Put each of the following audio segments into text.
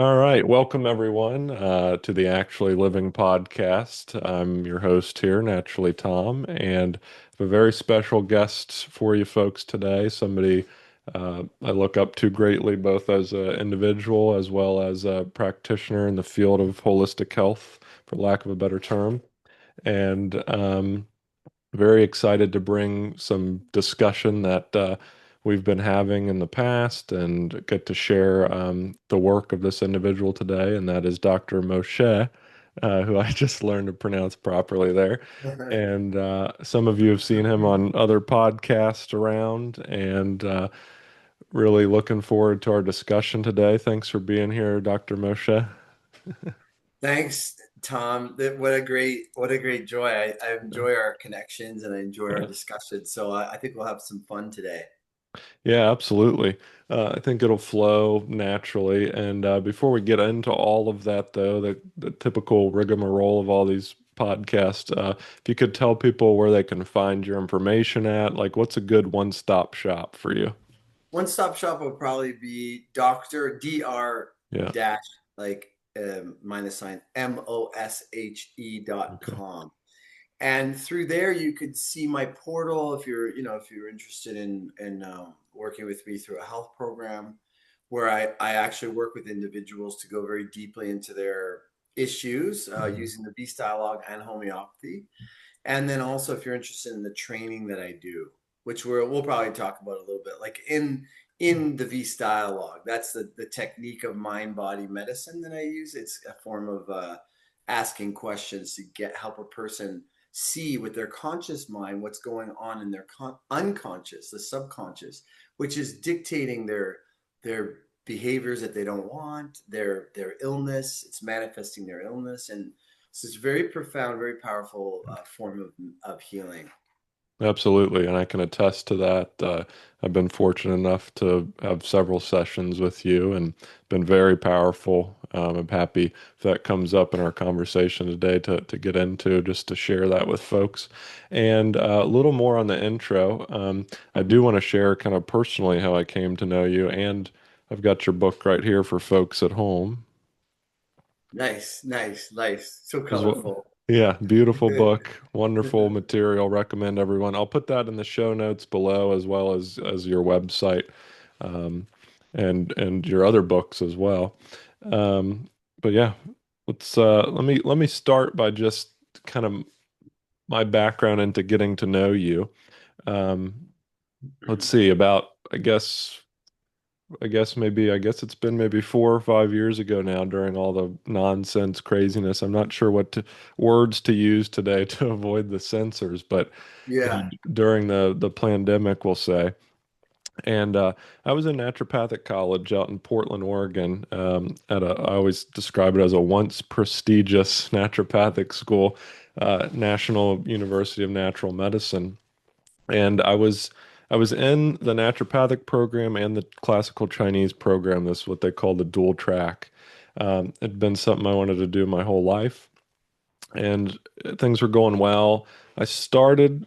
All right, welcome everyone to the Actually Living podcast. I'm your host here, Naturally Tom, and I have a very special guest for you folks today. Somebody I look up to greatly, both as an individual as well as a practitioner in the field of holistic health, for lack of a better term. And very excited to bring some discussion that we've been having in the past and get to share the work of this individual today, and that is Dr. Moshe, who I just learned to pronounce properly there. And some of you have seen him on other podcasts around, and really looking forward to our discussion today. Thanks for being here, Dr. Moshe. Thanks, Tom. What a great joy. I enjoy our connections and I enjoy our discussion. So I think we'll have some fun today. Yeah, absolutely. I think it'll flow naturally. And before we get into all of that, though, the typical rigmarole of all these podcasts, if you could tell people where they can find your information at, like what's a good one-stop shop for you? One stop shop will probably be Dr. Yeah. dash like minus sign Okay. Moshe.com. And through there you could see my portal if you're interested in working with me through a health program where I actually work with individuals to go very deeply into their issues Mhm. using the Beast Dialogue and homeopathy. And then also if you're interested in the training that I do, which we'll probably talk about a little bit, like in the Beast Dialogue, that's the technique of mind body medicine that I use. It's a form of asking questions to get help a person see with their conscious mind what's going on in their unconscious, the subconscious, which is dictating their behaviors that they don't want, their illness. It's manifesting their illness, and so it's very profound, very powerful form of healing. Absolutely, and I can attest to that. I've been fortunate enough to have several sessions with you and been very powerful. I'm happy if that comes up in our conversation today to get into, just to share that with folks. And a little more on the intro. I do want to share kind of personally how I came to know you, and I've got your book right here for folks at home Nice, nice, nice. So as well. colorful. Yeah, beautiful book, wonderful material. Recommend everyone. I'll put that in the show notes below as well as your website, um, and your other books as well. Um, but yeah, let's let me start by just kind of my background into getting to know you. Um, let's see, about I guess it's been maybe 4 or 5 years ago now during all the nonsense craziness. I'm not sure words to use today to avoid the censors, but Yeah. during the pandemic, we'll say. And I was in naturopathic college out in Portland, Oregon, I always describe it as a once prestigious naturopathic school, National University of Natural Medicine. And I was in the naturopathic program and the classical Chinese program. This is what they call the dual track. It'd been something I wanted to do my whole life, and things were going well. I started,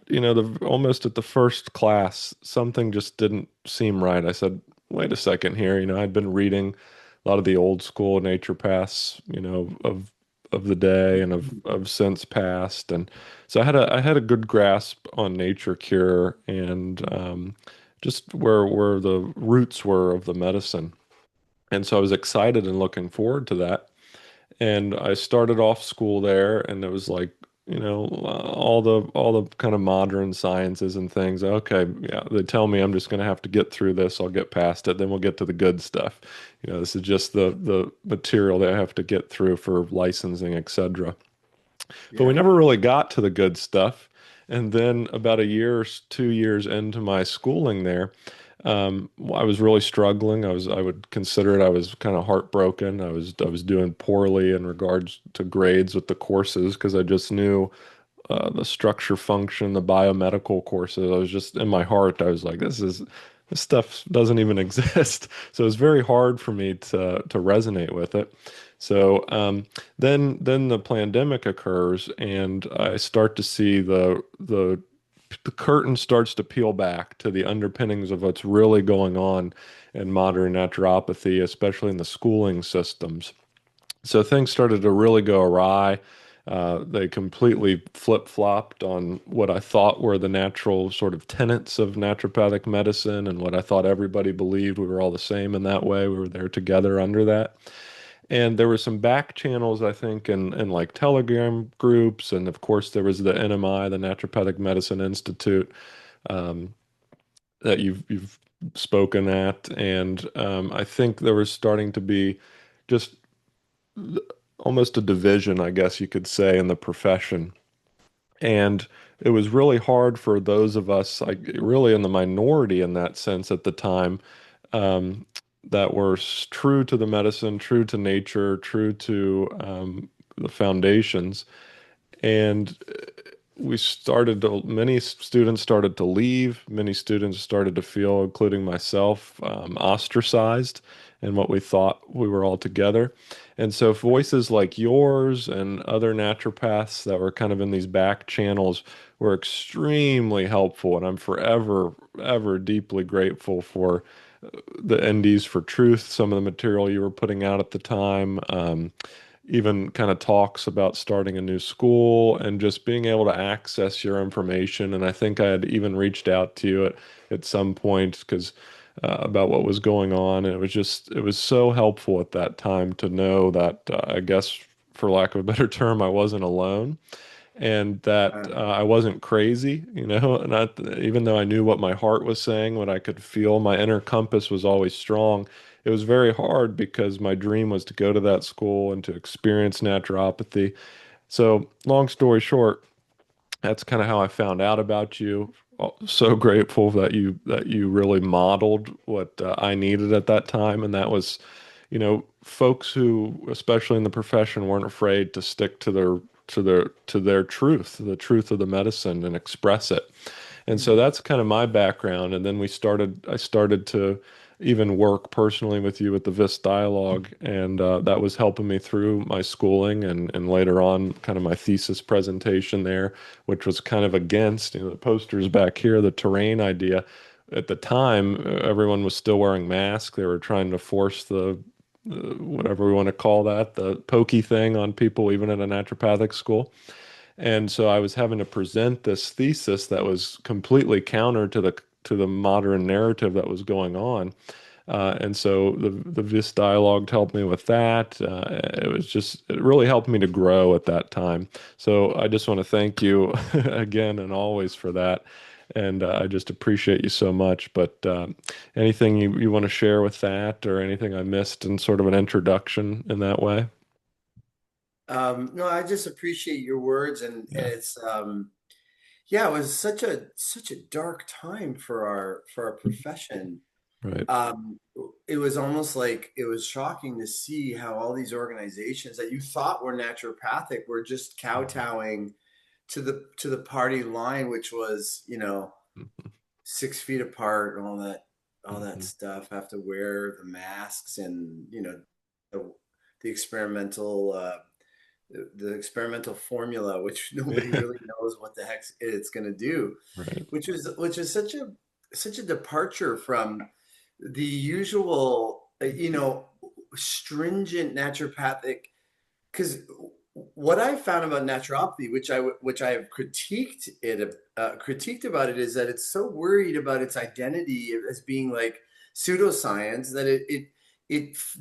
almost at the first class, something just didn't seem right. I said, "Wait a second here." I'd been reading a lot of the old school naturopaths, of the day and of since past, and so I had a good grasp on nature cure and just where the roots were of the medicine, and so I was excited and looking forward to that. And I started off school there, and it was like, all the kind of modern sciences and things. Okay, yeah, they tell me I'm just going to have to get through this. I'll get past it, then we'll get to the good stuff. This is just the material that I have to get through for licensing, etc. But we Yeah. never really got to the good stuff. And then about a year or 2 years into my schooling there, I was really struggling. I would consider it, I was kind of heartbroken. I was doing poorly in regards to grades with the courses because I just knew the structure function, the biomedical courses. I was just in my heart, I was like, this stuff doesn't even exist. So it's very hard for me to resonate with it. So then the pandemic occurs, and I start to see the the curtain starts to peel back to the underpinnings of what's really going on in modern naturopathy, especially in the schooling systems. So things started to really go awry. They completely flip-flopped on what I thought were the natural sort of tenets of naturopathic medicine and what I thought everybody believed. We were all the same in that way. We were there together under that. And there were some back channels, I think, in like Telegram groups. And of course, there was the NMI, the Naturopathic Medicine Institute, um, that you've spoken at. And I think there was starting to be just almost a division, I guess you could say, in the profession. And it was really hard for those of us, like really in the minority in that sense at the time, um, that were true to the medicine, true to nature, true to the foundations. And many students started to leave. Many students started to feel, including myself, ostracized in what we thought we were all together. And so voices like yours and other naturopaths that were kind of in these back channels were extremely helpful. And I'm forever, ever deeply grateful for the NDs for Truth, some of the material you were putting out at the time. Even kind of talks about starting a new school and just being able to access your information. And I think I had even reached out to you at some point because about what was going on. And it was so helpful at that time to know that I guess, for lack of a better term, I wasn't alone and that Uh, I wasn't crazy, you know, not even though I knew what my heart was saying, what I could feel, my inner compass was always strong. It was very hard because my dream was to go to that school and to experience naturopathy. So, long story short, that's kind of how I found out about you. So grateful that you really modeled what I needed at that time, and that was, you know, folks who, especially in the profession, weren't afraid to stick to their truth, the truth of the medicine, and express it. And so mhm. that's kind of my background. And then I started to even work personally with you with the VIS dialogue. And that was helping me through my schooling and later on kind of my thesis presentation there, which was kind of against, you know, the posters back here, the terrain idea. At the time, everyone was still wearing masks. They were trying to force whatever we want to call that, the pokey thing on people, even at a naturopathic school. And so I was having to present this thesis that was completely counter to the modern narrative that was going on. And so the Vis dialogue helped me with that. It really helped me to grow at that time. So I just want to thank you again and always for that. And I just appreciate you so much. But anything you want to share with that or anything I missed in sort of an introduction in that way? No, I just appreciate your words, and Yeah, it's yeah, it was such a dark time for our profession. right. Um, it was almost like it was shocking to see how all these organizations that you thought were naturopathic were just kowtowing to the party line, which was, you know, 6 feet apart and all that Mhm. stuff. Have to wear the masks and, you know, the, the experimental the experimental formula, which nobody Yeah, really knows what the heck it's going to do, right. which is such a departure from the usual, you know, stringent naturopathic. Because what I found about naturopathy, which I have critiqued about it, is that it's so worried about its identity as being like pseudoscience that it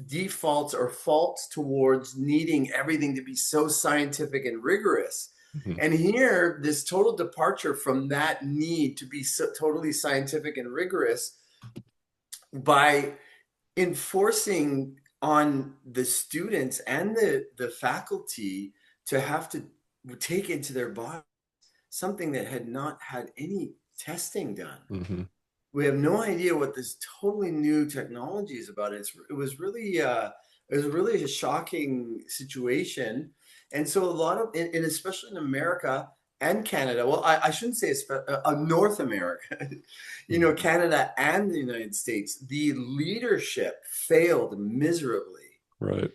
defaults or faults towards needing everything to be so scientific and rigorous. Mhm. And here, this total departure from that need to be so totally scientific and rigorous by enforcing on the students and the faculty to have to take into their body something that had not had any testing done. Mhm. We have no idea what this totally new technology is about. It was really a shocking situation, and so a lot of, and especially in America and Canada. Well, I shouldn't say North America. You know, Mhm. Canada and the United States. The leadership failed miserably. Right.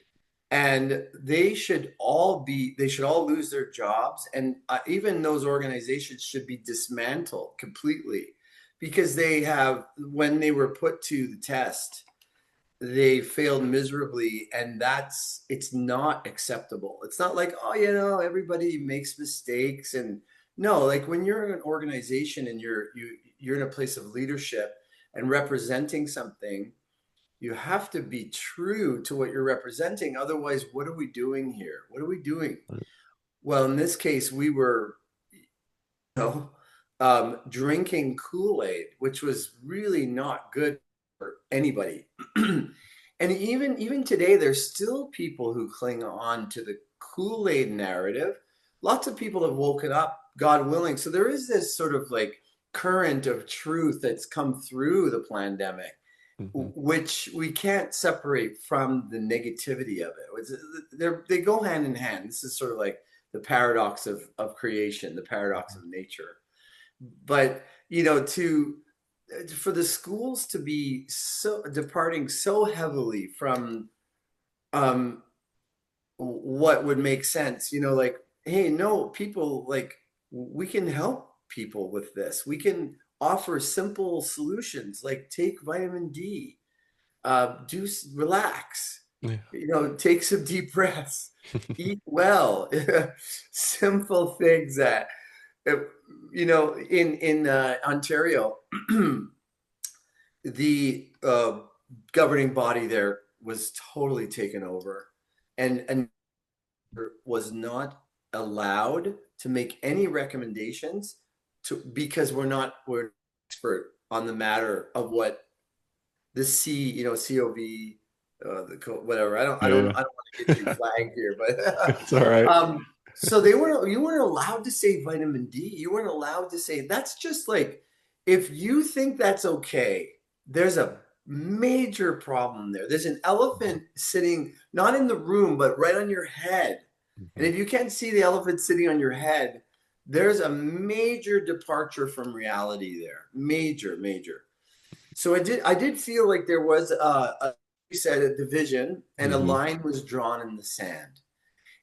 and they should all lose their jobs, and even those organizations should be dismantled completely because they have, when they were put to the test, they failed miserably, and it's not acceptable. It's not like, oh, everybody makes mistakes. And no, like when you're in an organization and you're in a place of leadership and representing something, you have to be true to what you're representing. Otherwise, what are we doing here? What are we doing? Well, in this case, we were, know, drinking Kool-Aid, which was really not good for anybody. And even today, there's still people who cling on to the Kool-Aid narrative. Lots of people have woken up, God willing. So there is this sort of like current of truth that's come through the pandemic, Hmm. which we can't separate from the negativity of it. They go hand in hand. This is sort of like the paradox of creation, the paradox of nature. But to for the schools to be so departing so heavily from um, what would make sense, like, hey, no, people, like, we can help people with this. We can offer simple solutions, like take vitamin D, relax, Yeah. take some deep breaths, eat well, simple things that, uh, in Ontario, the governing body there was totally taken over, and was not allowed to make any recommendations because we're expert on the matter of what the COV, whatever. Yeah, yeah. I don't want to get you flagged here, but It's all right. so you weren't allowed to say vitamin D. You weren't allowed to say that's just like, if you think that's okay, there's a major problem there. There's an elephant sitting not in the room, but right on your head. And Mhm. if you can't see the elephant sitting on your head, there's a major departure from reality there. Major, major. So I did feel like there was you said, a division, and a Mhm. line was drawn in the sand.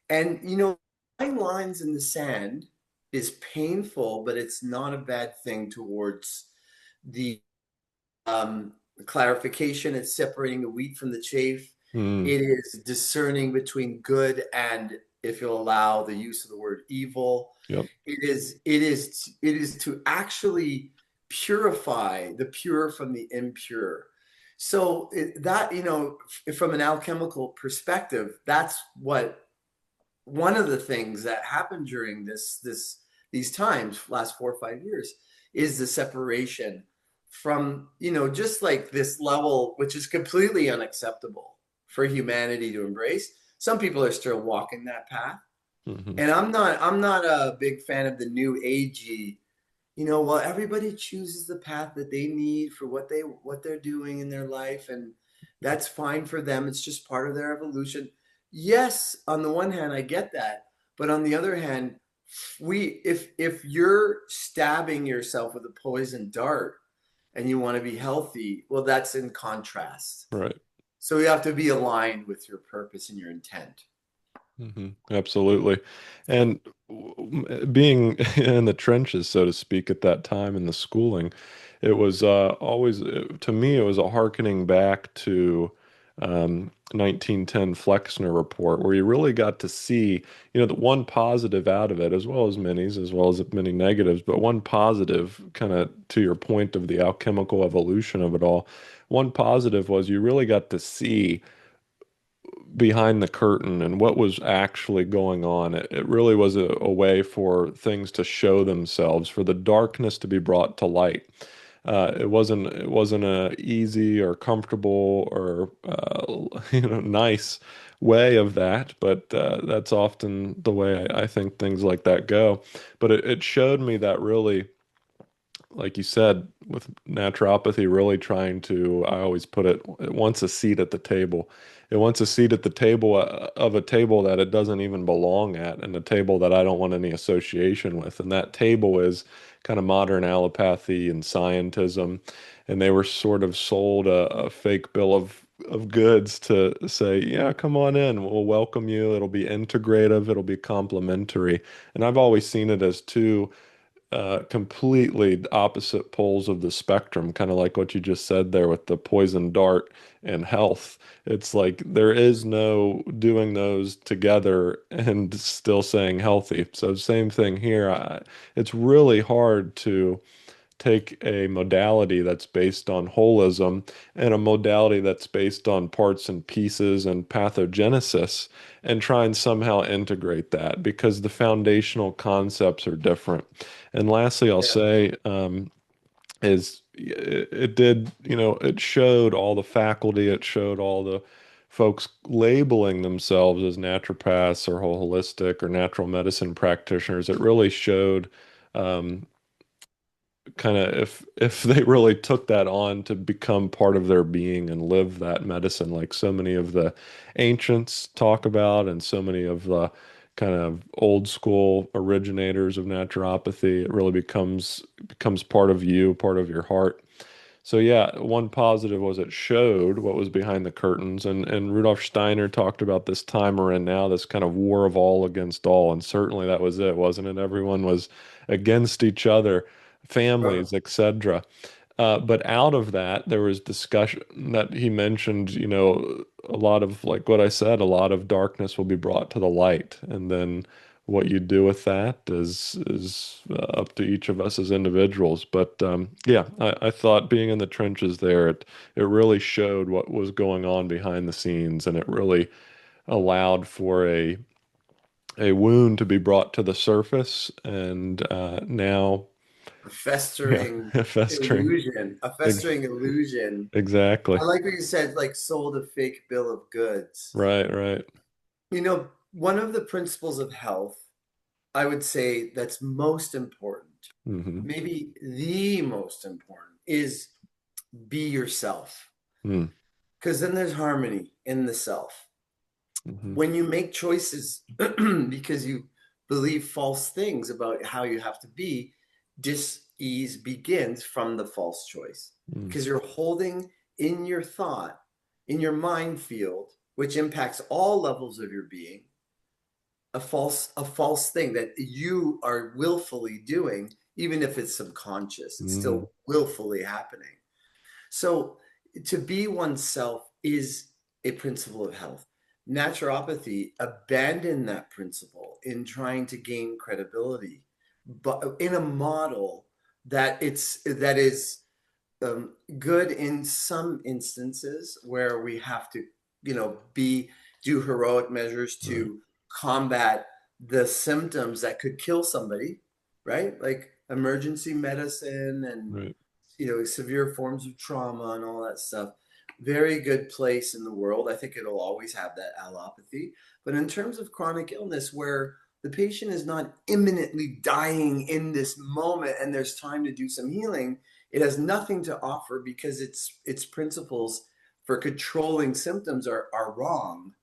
And drawing lines in the sand is painful, but it's not a bad thing towards the clarification. It's separating the wheat from the chaff. Mm. It is discerning between good and, if you'll allow the use of the word, evil. Yep. It is to actually purify the pure from the impure. So from an alchemical perspective, that's what one of the things that happened during these times, last 4 or 5 years, is the separation from, just like this level, which is completely unacceptable for humanity to embrace. Some people are still walking that path, Hmm. and I'm not a big fan of the new agey. Well, everybody chooses the path that they need for what they're doing in their life, and that's fine for them. It's just part of their evolution. Yes, on the one hand, I get that, but on the other hand, if you're stabbing yourself with a poison dart and you want to be healthy, well, that's in contrast. Right. So you have to be aligned with your purpose and your intent. Absolutely. And being in the trenches, so to speak, at that time in the schooling, it was always, to me, it was a hearkening back to 1910 Flexner Report, where you really got to see, the one positive out of it, as well as many negatives, but one positive, kind of to your point of the alchemical evolution of it all, one positive was you really got to see behind the curtain and what was actually going on. It really was a way for things to show themselves, for the darkness to be brought to light. It wasn't a easy or comfortable or nice way of that, but that's often the way I think things like that go. But it showed me that really, like you said, with naturopathy, really trying to, I always put it wants a seat at the table. It wants a seat at the table of a table that it doesn't even belong at, and a table that I don't want any association with. And that table is kind of modern allopathy and scientism. And they were sort of sold a fake bill of of goods to say, yeah, come on in. We'll welcome you. It'll be integrative. It'll be complementary. And I've always seen it as two completely opposite poles of the spectrum, kind of like what you just said there with the poison dart and health. It's like there is no doing those together and still saying healthy. So same thing here. It's really hard to take a modality that's based on holism and a modality that's based on parts and pieces and pathogenesis and try and somehow integrate that because the foundational concepts are different. And lastly, I'll Yeah. say, is it did, it showed all the faculty, it showed all the folks labeling themselves as naturopaths or holistic or natural medicine practitioners. It really showed um, kind of if they really took that on to become part of their being and live that medicine like so many of the ancients talk about and so many of the kind of old school originators of naturopathy, it really becomes part of you, part of your heart. So yeah, one positive was it showed what was behind the curtains, and Rudolf Steiner talked about this time we're in now, this kind of war of all against all, and certainly that was it, wasn't it? Everyone was against each other, Sure. families, etc. But out of that, there was discussion that he mentioned, a lot of like what I said, a lot of darkness will be brought to the light, and then what you do with that is up to each of us as individuals. But yeah, I thought being in the trenches there, it really showed what was going on behind the scenes, and it really allowed for a wound to be brought to the surface, and now, A yeah, festering festering. illusion, a Ex- festering illusion. Exactly. I like what you said, like sold a fake bill of goods. Right, right. One of the principles of health, I would say that's most important, Hmm. maybe the most important, is be yourself. Mm, Because then there's harmony in the self. hmm. When you make choices because you believe false things about how you have to be, dis-ease begins from the false choice. Mm, Because you're holding in your thought, in your mind field, which impacts all levels of your being, a false thing that you are willfully doing, even if it's subconscious, it's mm, still willfully happening. So to be oneself is a principle of health. Naturopathy abandoned that principle in trying to gain credibility, but in a model that is good in some instances where we have to, do heroic measures right, to combat the symptoms that could kill somebody, right? Like emergency medicine and right. severe forms of trauma and all that stuff. Very good place in the world. I think it'll always have that allopathy. But in terms of chronic illness, where the patient is not imminently dying in this moment and there's time to do some healing, it has nothing to offer because its principles for controlling symptoms are wrong,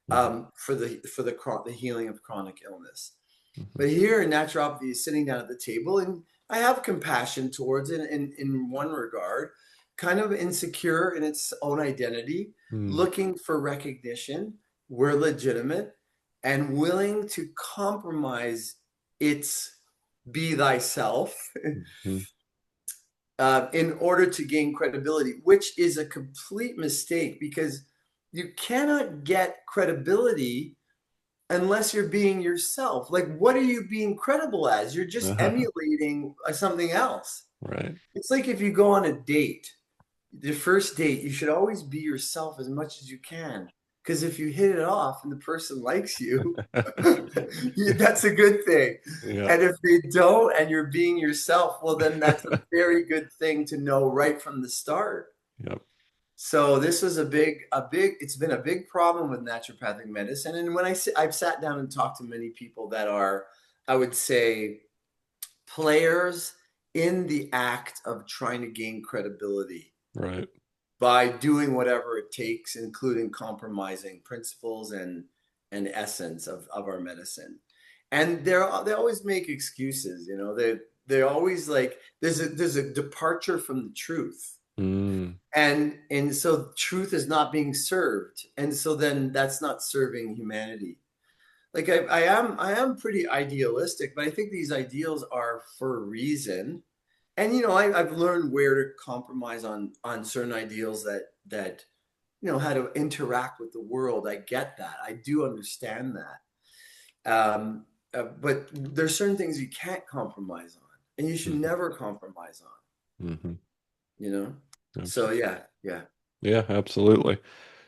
Hmm. for the healing of chronic illness. Hmm. But here, naturopathy is sitting down at the table, and I have compassion towards it in one regard, kind of insecure in its own identity, Mm, looking for recognition. We're legitimate and willing to compromise its be thyself hmm. in order to gain credibility, which is a complete mistake because you cannot get credibility unless you're being yourself. Like, what are you being credible as? You're just emulating something else. Right. It's like if you go on a date, the first date, you should always be yourself as much as you can. Because if you hit it off and the person likes you, that's a good thing. Yeah. And if they don't and you're being yourself, well, then that's a very good thing to know right from the start. Yep. So this was it's been a big problem with naturopathic medicine. And when I've sat down and talked to many people that are, I would say, players in the act of trying to gain credibility Right. by doing whatever it takes, including compromising principles and essence of our medicine. And they always make excuses, they always like there's a departure from the truth. Mm, And so truth is not being served, and so then that's not serving humanity. Like I am pretty idealistic, but I think these ideals are for a reason. And I've learned where to compromise on certain ideals that how to interact with the world. I get that. I do understand that. But there's certain things you can't compromise on, and you should mhm, never compromise on. mhm. You know. So Absolutely. yeah, yeah, Yeah, absolutely.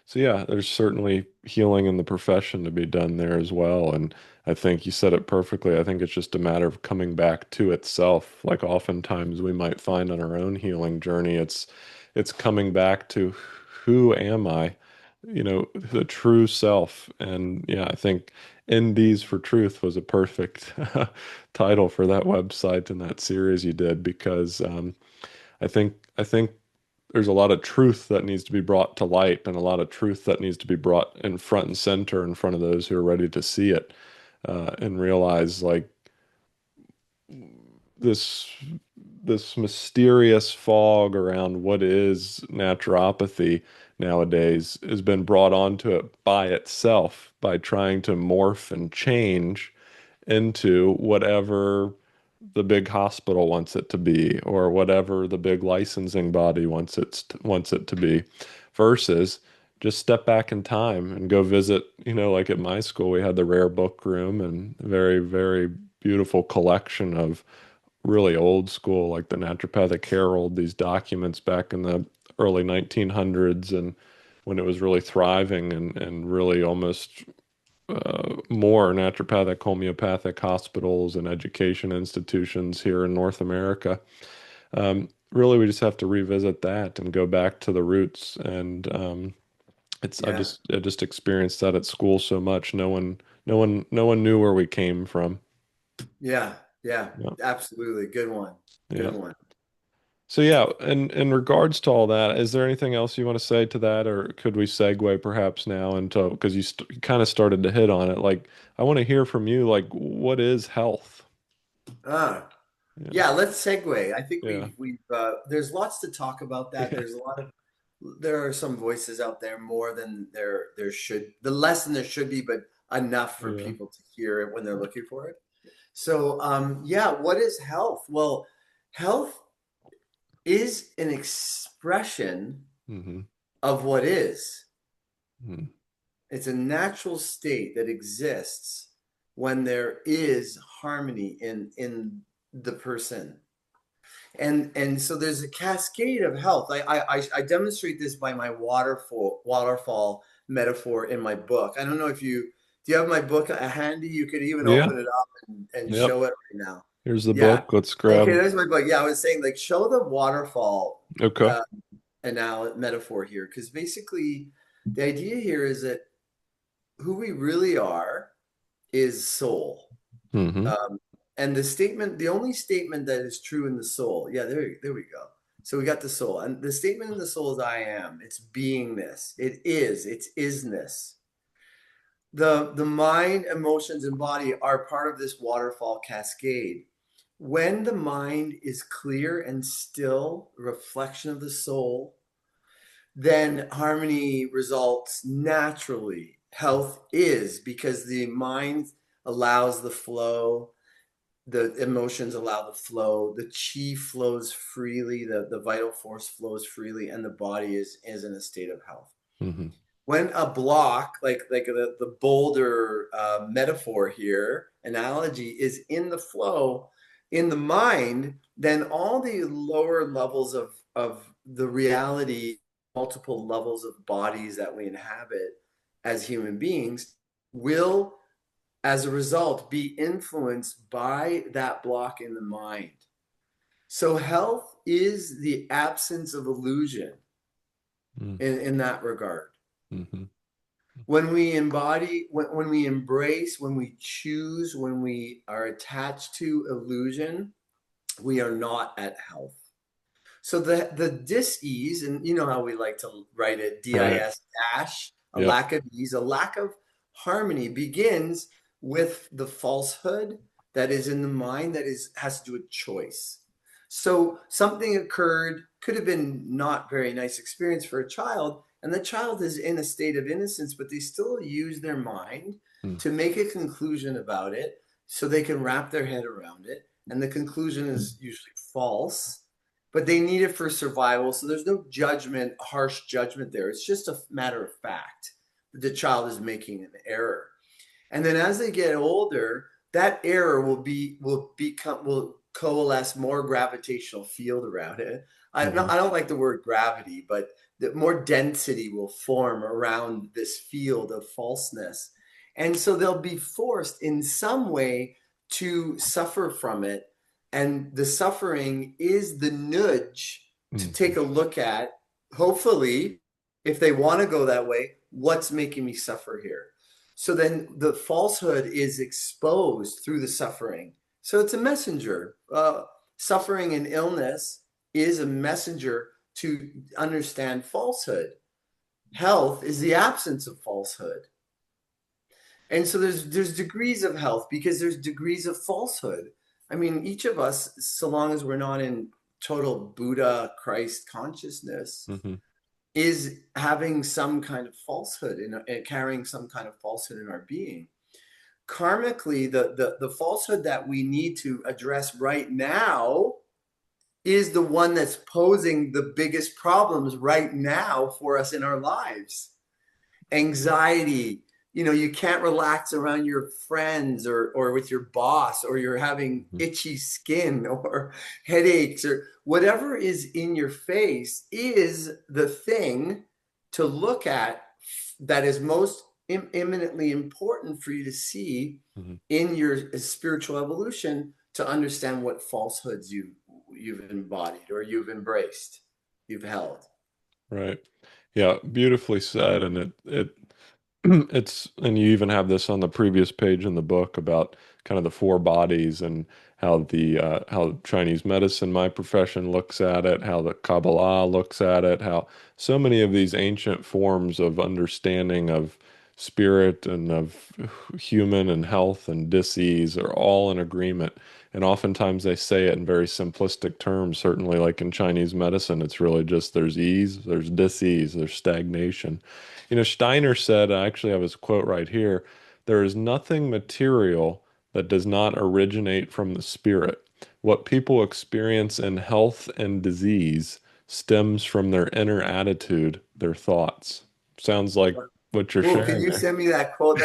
So yeah, there's certainly healing in the profession to be done there as well. And I think you said it perfectly. I think it's just a matter of coming back to itself. Like oftentimes we might find on our own healing journey, it's coming back to who am I? The true self. And yeah, I think NDs for Truth was a perfect title for that website and that series you did because I think there's a lot of truth that needs to be brought to light and a lot of truth that needs to be brought in front and center in front of those who are ready to see it and realize like this this mysterious fog around what is naturopathy nowadays has been brought onto it by itself by trying to morph and change into whatever the big hospital wants it to be or whatever the big licensing body wants it to be versus just step back in time and go visit, like at my school we had the rare book room and very very beautiful collection of really old school like the Naturopathic Herald, these documents back in the early 1900s and when it was really thriving and really almost more naturopathic, homeopathic hospitals and education institutions here in North America. Really, we just have to revisit that and go back to the roots. And it's yeah, I just experienced that at school so much. No one knew where we came from. yeah, yeah. Yeah, Absolutely, good one, good yeah. one. So yeah, and in regards to all that, is there anything else you want to say to that, or could we segue perhaps now into because you kind of started to hit on it. Like, I want to hear from you. Like, what is health? Ah, Yeah, yeah. Let's segue. I think yeah, we've there's lots to talk about that. yeah, There's a lot of there are some voices out there more than there should, the less than there should be, but enough for yeah. people to hear it when they're looking for it. So yeah, what is health? Well, health is an expression Mm-hmm. of what is. Mm-hmm. It's a natural state that exists when there is harmony in the person. And so there's a cascade of health. I demonstrate this by my waterfall metaphor in my book. I don't know if you do you have my book handy? You could even Yeah. open it up and Yep. show it right now. Here's the Yeah. book. Let's Okay, grab. there's my book. Yeah, I was saying like show the waterfall Okay. uh, metaphor here because basically the idea here is that who we really are is soul. Mm-hmm. Um, and the only statement that is true in the soul, yeah, there we go. So we got the soul. And the statement in the soul is I am. It's beingness. It's isness. The mind, emotions, and body are part of this waterfall cascade. When the mind is clear and still, reflection of the soul, then harmony results naturally. Health is because the mind allows the flow, the emotions allow the flow, the chi flows freely, the vital force flows freely, and the body is in a state of health. Mm-hmm. When a block, like the boulder metaphor here, analogy, is in the flow, in the mind, then all the lower levels of the reality, multiple levels of bodies that we inhabit as human beings, will, as a result, be influenced by that block in the mind. So health is the absence of illusion in that regard. Mm-hmm. When we embody, when we embrace, when we choose, when we are attached to illusion, we are not at health. So the dis-ease, and you know how we like to write it, Right. dis dash, a Yep. lack of ease, a lack of harmony begins with the falsehood that is in the mind that is has to do with choice. So something occurred, could have been not very nice experience for a child, and the child is in a state of innocence, but they still use their mind Mm, to make a conclusion about it so they can wrap their head around it. And the conclusion is usually false, but they need it for survival. So there's no judgment, harsh judgment there. It's just a matter of fact that the child is making an error. And then as they get older, that error will coalesce more gravitational field around it. mhm, I don't like the word gravity, but the more density will form around this field of falseness. And so they'll be forced in some way to suffer from it. And the suffering is the nudge to mhm, take a look at, hopefully, if they want to go that way, what's making me suffer here? So then the falsehood is exposed through the suffering. So it's a messenger. Suffering and illness is a messenger to understand falsehood. Health is the absence of falsehood. And so there's degrees of health because there's degrees of falsehood. I mean, each of us, so long as we're not in total Buddha Christ consciousness, mhm, is having some kind of falsehood and carrying some kind of falsehood in our being. Karmically, the falsehood that we need to address right now is the one that's posing the biggest problems right now for us in our lives. Anxiety, you can't relax around your friends or with your boss, or you're having mhm, itchy skin or headaches, or whatever is in your face is the thing to look at that is most imminently important for you to see mhm. in your spiritual evolution, to understand what falsehoods you've embodied or you've embraced, you've held. Right. Yeah, beautifully said. And it it's, and you even have this on the previous page in the book about kind of the four bodies and how Chinese medicine, my profession, looks at it, how the Kabbalah looks at it, how so many of these ancient forms of understanding of spirit and of human and health and disease are all in agreement. And oftentimes they say it in very simplistic terms. Certainly, like in Chinese medicine, it's really just there's ease, there's disease, there's stagnation. Steiner said, I actually have his quote right here, there is nothing material that does not originate from the spirit. What people experience in health and disease stems from their inner attitude, their thoughts. Sounds like what you're Oh, can sharing you there. send me that quote?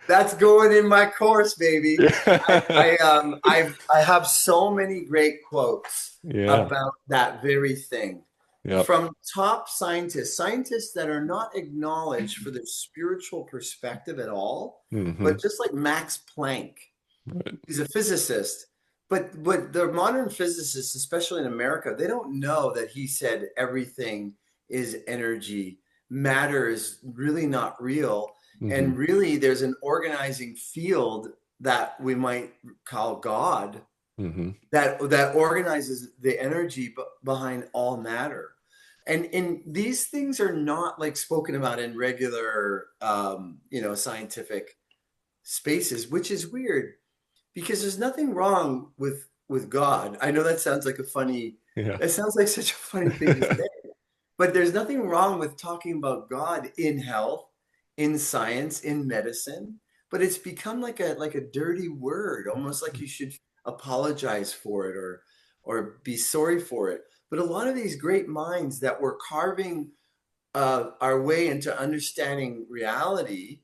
That's going in my course, baby. Yeah. I have so many great quotes Yeah. about that very thing Yep. from top scientists that are not acknowledged for their spiritual perspective at all, Hmm. but just like Max Planck, Right. he's a physicist. But the modern physicists, especially in America, they don't know that he said everything is energy. Matter is really not real. Hmm. And really, there's an organizing field that we might call God Hmm. that organizes the energy behind all matter. And these things are not like spoken about in regular, scientific spaces, which is weird because there's nothing wrong with God. I know Yeah. that sounds like such a funny thing to say, but there's nothing wrong with talking about God in health, in science, in medicine. But it's become like a dirty word, almost like you should apologize for it or be sorry for it. But a lot of these great minds that were carving our way into understanding reality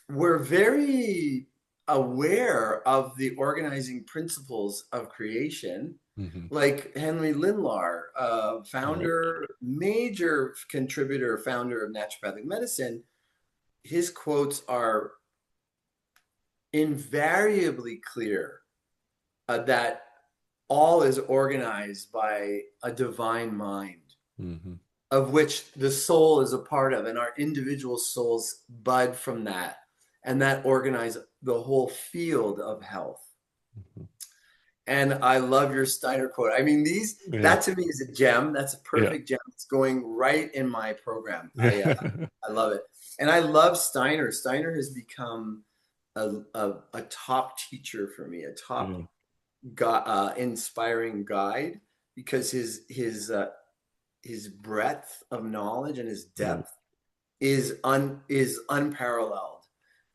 we're very aware of the organizing principles of creation, Hmm. like Henry Lindlar, Right. major contributor, founder of naturopathic medicine. His quotes are invariably clear that all is organized by a divine mind, Hmm. of which the soul is a part of, and our individual souls bud from that, and that organize the whole field of health. And I love your Steiner quote. I mean, Yeah. that to me is a gem. That's a Yeah. perfect gem. It's going right in my program. Yeah. I love it. And I love Steiner. Steiner has become a top teacher for me, a top Yeah. inspiring guide because his breadth of knowledge and his Mm, depth is unparalleled.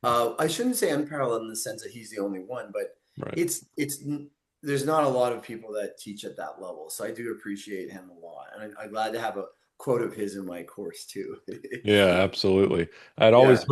I shouldn't say unparalleled in the sense that he's the only one, but right. it's there's not a lot of people that teach at that level. So I do appreciate him a lot, and I'm glad to have a quote of his in my course too. Yeah, absolutely. Yeah, I had always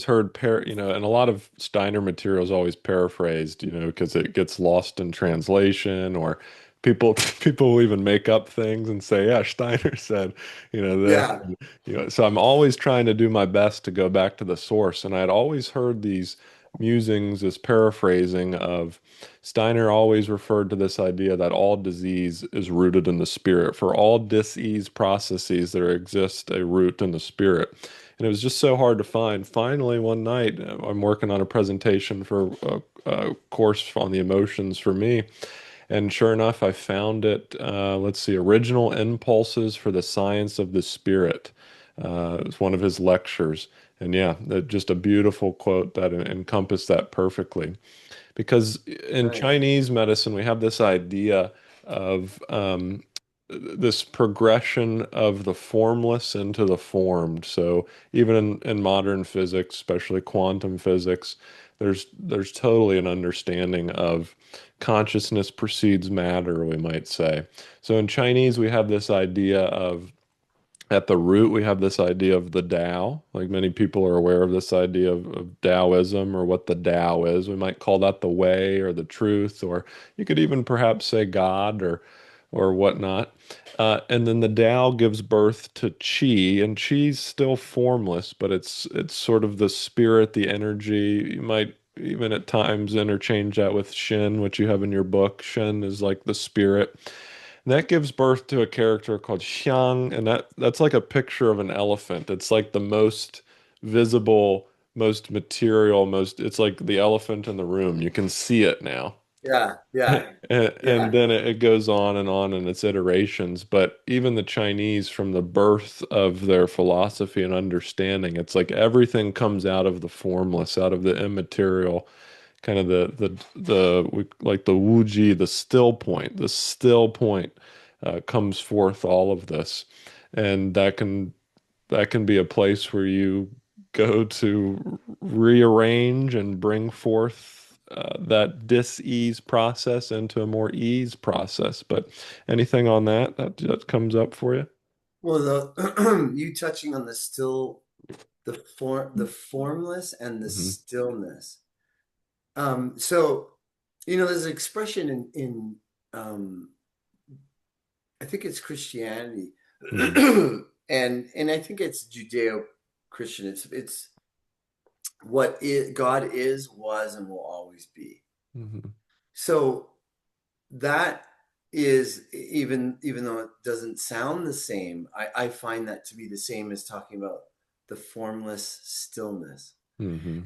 heard and a lot of Steiner material is always paraphrased, because it gets lost in translation or people people will even make up things and say, yeah, Steiner said, this. yeah, So I'm always trying to do my best to go back to the source. And I'd always heard these musings as paraphrasing of Steiner always referred to this idea that all disease is rooted in the spirit. For all dis-ease processes, there exists a root in the spirit. And it was just so hard to find. Finally, one night, I'm working on a presentation for a course on the emotions for me. And sure enough, I found it. Let's see, Original Impulses for the Science of the Spirit. It was one of his lectures. And yeah, just a beautiful quote that encompassed that perfectly. Because in nice. Chinese medicine, we have this idea of this progression of the formless into the formed. So even in modern physics, especially quantum physics, there's totally an understanding of consciousness precedes matter, we might say. So in Chinese, we have this idea of at the root, we have this idea of the Tao. Like many people are aware of this idea of Taoism or what the Tao is. We might call that the way or the truth, or you could even perhaps say God or whatnot. And then the Tao gives birth to Qi, and Qi's still formless, but it's sort of the spirit, the energy. You might even at times interchange that with Shen, which you have in your book. Shen is like the spirit. And that gives birth to a character called Xiang, and that's like a picture of an elephant. It's like the most visible, most material, most it's like the elephant in the room. You can see it now. Yeah, yeah, And yeah. then it goes on in its iterations. But even the Chinese, from the birth of their philosophy and understanding, it's like everything comes out of the formless, out of the immaterial, kind of like the Wuji, the still point comes forth all of this, and that can be a place where you go to rearrange and bring forth that dis-ease process into a more ease process. But anything on that comes up for you? Well, the you touching on the still, the formless and the Hmm. stillness. So, there's an expression in I think it's Christianity, Hmm. and I think it's Judeo-Christian. It's God is, was, and will always be. Hmm. So that is even though it doesn't sound the same, I find that to be the same as talking about the formless stillness. Hmm.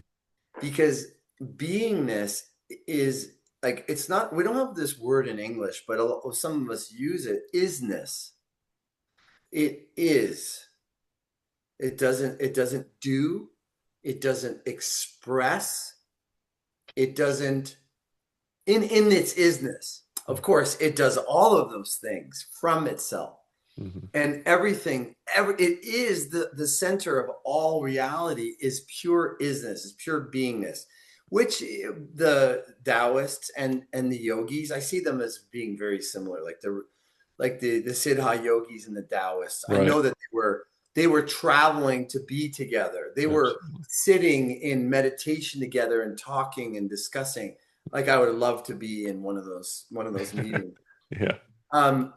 Because beingness is like it's not we don't have this word in English, but some of us use it, isness. It is. It doesn't do, it doesn't express, it doesn't in its isness. Of course, it does all of those things from itself. Hmm. And it is the center of all reality is pure isness, is pure beingness, which the Taoists and the yogis, I see them as being very similar, like the Siddha yogis and the Taoists. I Right. know that they were traveling to be together. They were Absolutely. sitting in meditation together and talking and discussing. Like I would love to be in one of those meetings. Yeah. Um,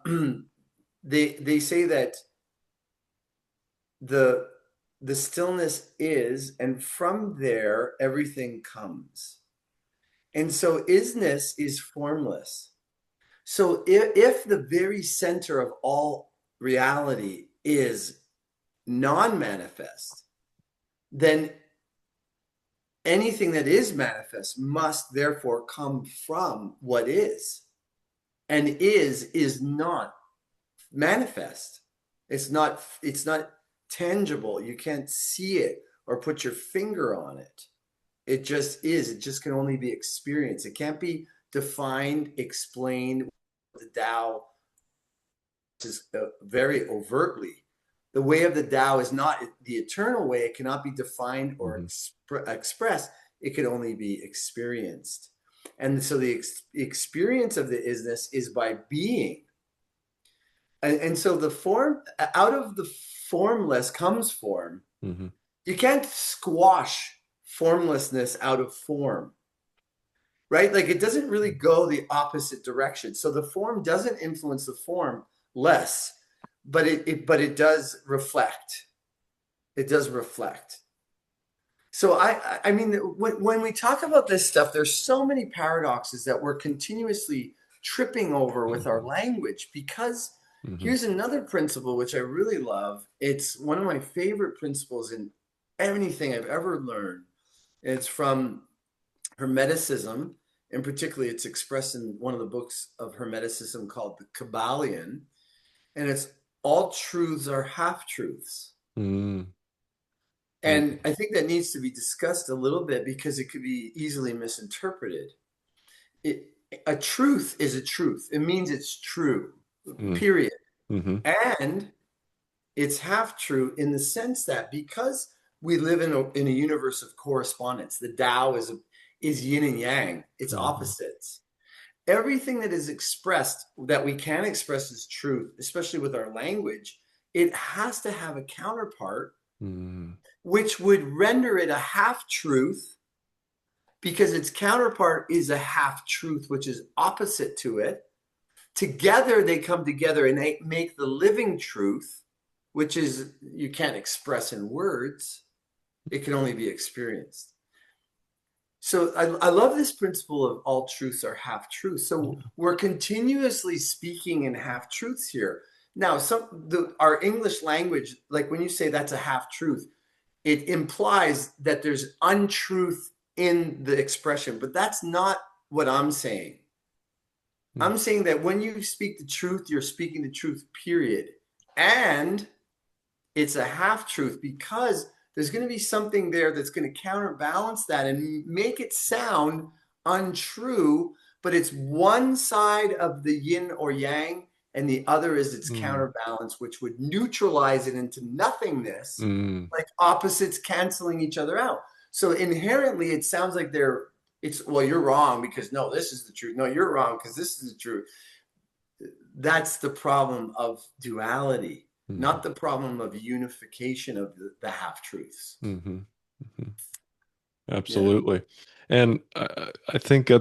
they say that the the stillness is, and from there everything comes. And so isness is formless. So if the very center of all reality is non-manifest, then anything that is manifest must therefore come from what is. And is not manifest. It's not tangible. You can't see it or put your finger on it. It just is. It just can only be experienced. It can't be defined, explained the Tao is very overtly. The way of the Tao is not the eternal way. It cannot be defined or Hmm. expressed. It can only be experienced. And so the experience of the isness is by being. And so the form, out of the formless comes form. Hmm. You can't squash formlessness out of form, right? Like it doesn't really go the opposite direction. So the form doesn't influence the form less, but it does reflect. It does reflect. So I mean, when we talk about this stuff, there's so many paradoxes that we're continuously tripping over with our Hmm. language. Because Hmm. here's another principle which I really love. It's one of my favorite principles in anything I've ever learned. It's from Hermeticism, and particularly it's expressed in one of the books of Hermeticism called the Kabbalion, and it's all truths are half truths. Hmm. And I think that needs to be discussed a little bit because it could be easily misinterpreted. It, a truth is a truth. It means it's true, Hmm. period. Hmm. And it's half true in the sense that because we live in a universe of correspondence, the Tao is yin and yang, it's Hmm. opposites. Everything that is expressed that we can express as truth, especially with our language, it has to have a counterpart, Hmm. which would render it a half truth because its counterpart is a half truth, which is opposite to it. Together, they come together and they make the living truth, which is you can't express in words, it can only be experienced. So I love this principle of all truths are half truths. So we're continuously speaking in half truths here. Now, our English language, like when you say that's a half truth, it implies that there's untruth in the expression, but that's not what I'm saying. I'm saying that when you speak the truth, you're speaking the truth, period. And it's a half truth because there's going to be something there that's going to counterbalance that and make it sound untrue, but it's one side of the yin or yang and the other is its Hmm. counterbalance, which would neutralize it into nothingness, Hmm. like opposites canceling each other out. So inherently it sounds like it's well, you're wrong because no, this is the truth. No, you're wrong because this is the truth. That's the problem of duality, Hmm. not the problem of unification of the half truths. Hmm. Hmm. Yeah. Absolutely. And I think I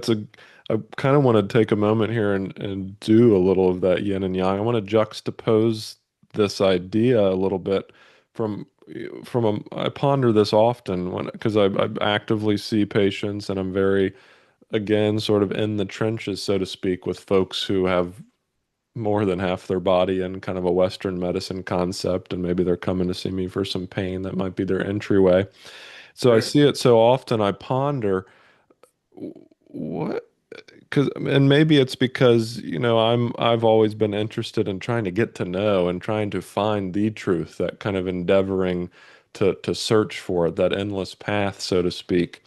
kind of want to take a moment here and do a little of that yin and yang. I want to juxtapose this idea a little bit from I ponder this often because I actively see patients and I'm very, again, sort of in the trenches, so to speak, with folks who have more than half their body in kind of a Western medicine concept, and maybe they're coming to see me for some pain that might be their entryway. So I Right. see it so often, I ponder what, because, and maybe it's because, I've always been interested in trying to get to know and trying to find the truth, that kind of endeavoring to search for it, that endless path, so to speak.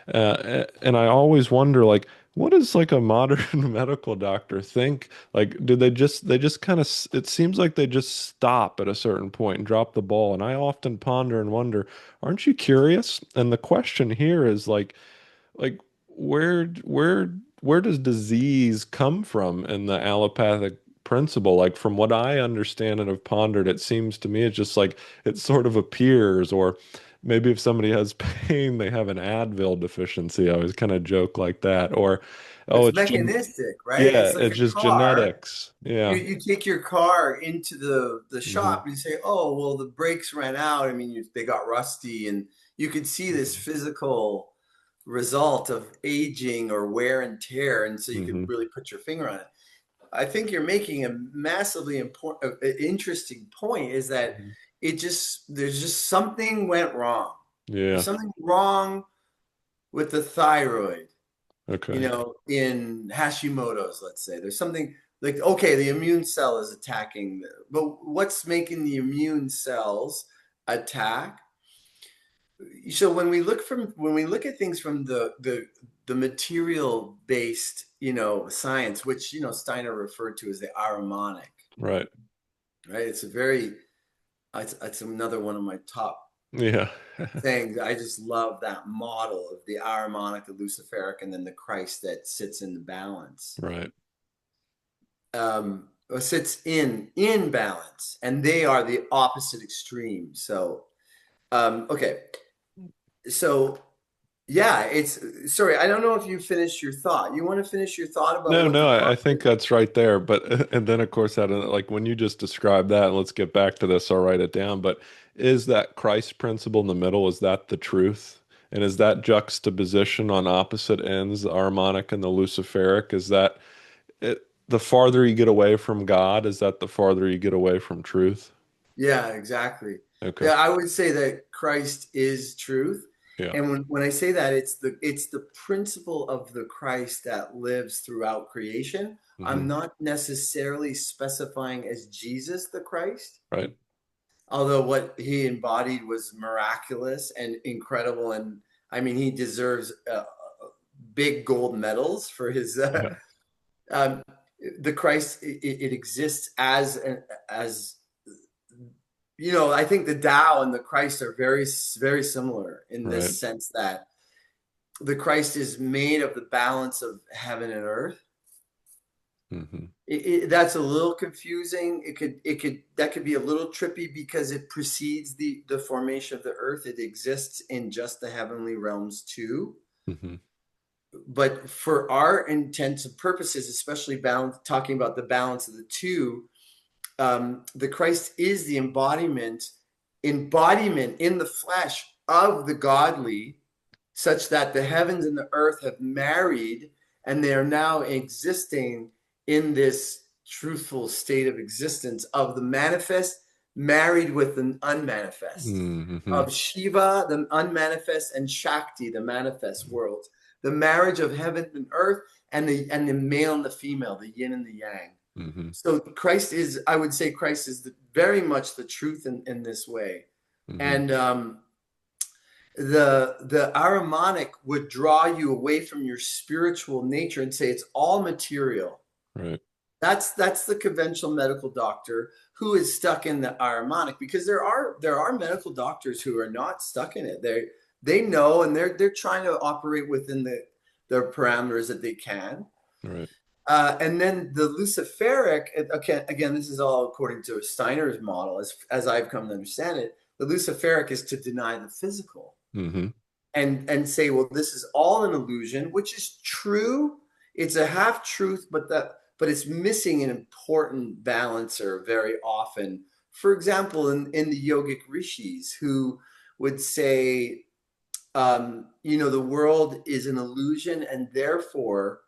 And I always wonder, like, what does like a modern medical doctor think? Like, do they just kind of, it seems like they just stop at a certain point and drop the ball. And I often ponder and wonder, aren't you curious? And the question here is like where does disease come from in the allopathic principle? Like from what I understand and have pondered, it seems to me it's just like it sort of appears, or maybe if somebody has pain, they have an Advil deficiency. I always kind of joke like that. Or oh, It's mechanistic, right? yeah, It's like it's a just car. genetics. You Yeah. you take your car into the Hmm. shop and you say, "Oh, well, the brakes ran out." I mean, they got rusty, and you could see this Hmm. physical result of aging or wear and tear, and so you could Hmm. really put your finger on it. I think you're making a massively important, interesting point is that Hmm. there's just something went wrong. There's Yeah. something wrong with the thyroid, Okay. in Hashimoto's, let's say. There's something like, okay, the immune cell is attacking, but what's making the immune cells attack? So when we look at things from the material based, science, which Steiner referred to as the Ahrimanic, Right. right? It's another one of my top Yeah. things. I just love that model of the Ahrimanic, the Luciferic, and then the Christ that sits in the balance. Right. Or sits in balance, and they are the opposite extreme. So, okay, so yeah, it's sorry, I don't know if you finished your thought. You want to finish your thought about No, what the no, I Father think is? that's right there. But and then of course that like when you just described that, and let's get back to this, I'll write it down. But is that Christ principle in the middle? Is that the truth? And is that juxtaposition on opposite ends, the harmonic and the luciferic? Is that it, the farther you get away from God, is that the farther you get away from truth? Yeah, exactly. Okay. Yeah, I would say that Christ is truth. Yeah. And when I say that, it's the principle of the Christ that lives throughout creation. I'm Hmm. not necessarily specifying as Jesus the Christ, Right. although what he embodied was miraculous and incredible. And I mean, he deserves big gold medals for his Yeah. um, the Christ. It exists as I think the Tao and the Christ are very, very similar in Right. this sense that the Christ is made of the balance of heaven and earth. Hmm. That's a little confusing. That could be a little trippy because it precedes the formation of the earth. It exists in just the heavenly realms too. Hmm. But for our intents and purposes, especially talking about the balance of the two, the Christ is the embodiment in the flesh of the godly, such that the heavens and the earth have married, and they are now existing in this truthful state of existence of the manifest married with the unmanifest, Hmm. of Shiva, the unmanifest, and Shakti, the manifest worlds, the marriage of heaven and earth, and the male and the female, the yin and the yang. Hmm. So I would say Christ is very much the truth in this way. Hmm. And the Aramonic would draw you away from your spiritual nature and say it's all material. Right. That's the conventional medical doctor who is stuck in the Aramonic, because there are medical doctors who are not stuck in it. They know, and they're trying to operate within their parameters that they can. Right. And then the Luciferic, okay, again, this is all according to Steiner's model, as I've come to understand it. The Luciferic is to deny the physical Hmm. and say, well, this is all an illusion, which is true. It's a half truth, but it's missing an important balancer very often. For example, in the yogic rishis who would say, the world is an illusion, and therefore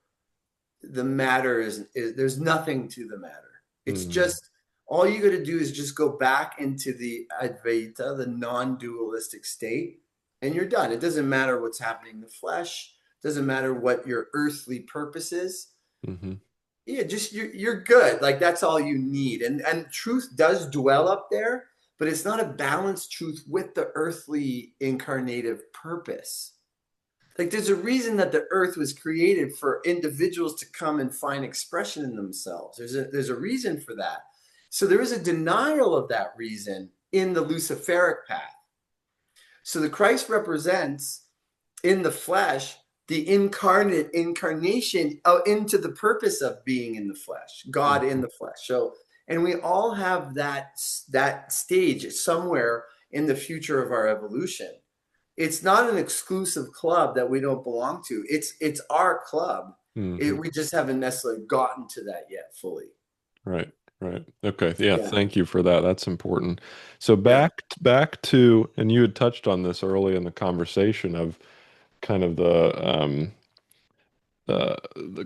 the matter is there's nothing to the matter. It's Hmm. just all you got to do is just go back into the Advaita, the non-dualistic state, and you're done. It doesn't matter what's happening in the flesh. It doesn't matter what your earthly purpose is. Hmm. Yeah, just you're good. Like that's all you need. And truth does dwell up there, but it's not a balanced truth with the earthly incarnative purpose. Like there's a reason that the earth was created for individuals to come and find expression in themselves. There's a reason for that. So there is a denial of that reason in the Luciferic path. So the Christ represents in the flesh the incarnation into the purpose of being in the flesh, God in Hmm. the flesh. So, and we all have that stage somewhere in the future of our evolution. It's not an exclusive club that we don't belong to. It's our club. Hmm. We just haven't necessarily gotten to that yet fully. Right. Right. Okay. Yeah. Yeah, Thank you for that. That's important. So yeah, back to, and you had touched on this early in the conversation of kind of the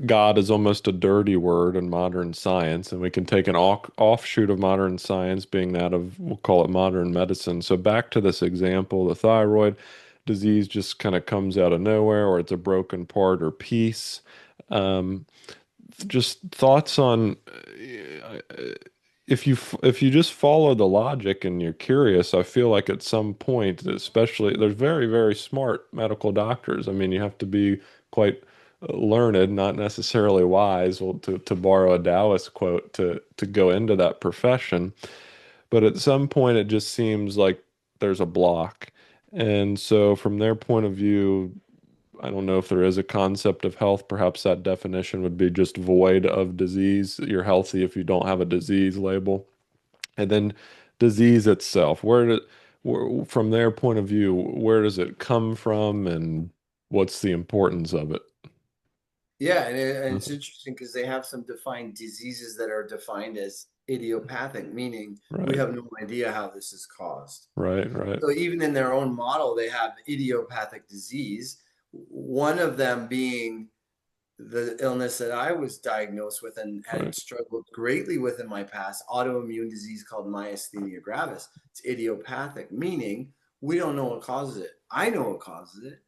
God is almost a dirty word in modern science, and we can take an offshoot of modern science, being that of, we'll call it modern medicine. So back to this example, the thyroid disease just kind of comes out of nowhere, or it's a broken part or piece. Um, just thoughts on if you just follow the logic and you're curious, I feel like at some point, especially there's very, very smart medical doctors. I mean, you have to be quite learned, not necessarily wise, well, to borrow a Taoist quote, to go into that profession. But at some point, it just seems like there's a block. And so, from their point of view, I don't know if there is a concept of health. Perhaps that definition would be just void of disease. You're healthy if you don't have a disease label. And then disease itself, from their point of view, where does it come from and what's the importance of it? Yeah, and it's interesting because they have some defined diseases that are defined as idiopathic, meaning we Right, have no idea how this is caused. right, right, So even in their own model, they have idiopathic disease, one of them being the illness that I was diagnosed with and had right. struggled greatly with in my past, autoimmune disease called myasthenia gravis. It's idiopathic, meaning we don't know what causes it. I know what causes it.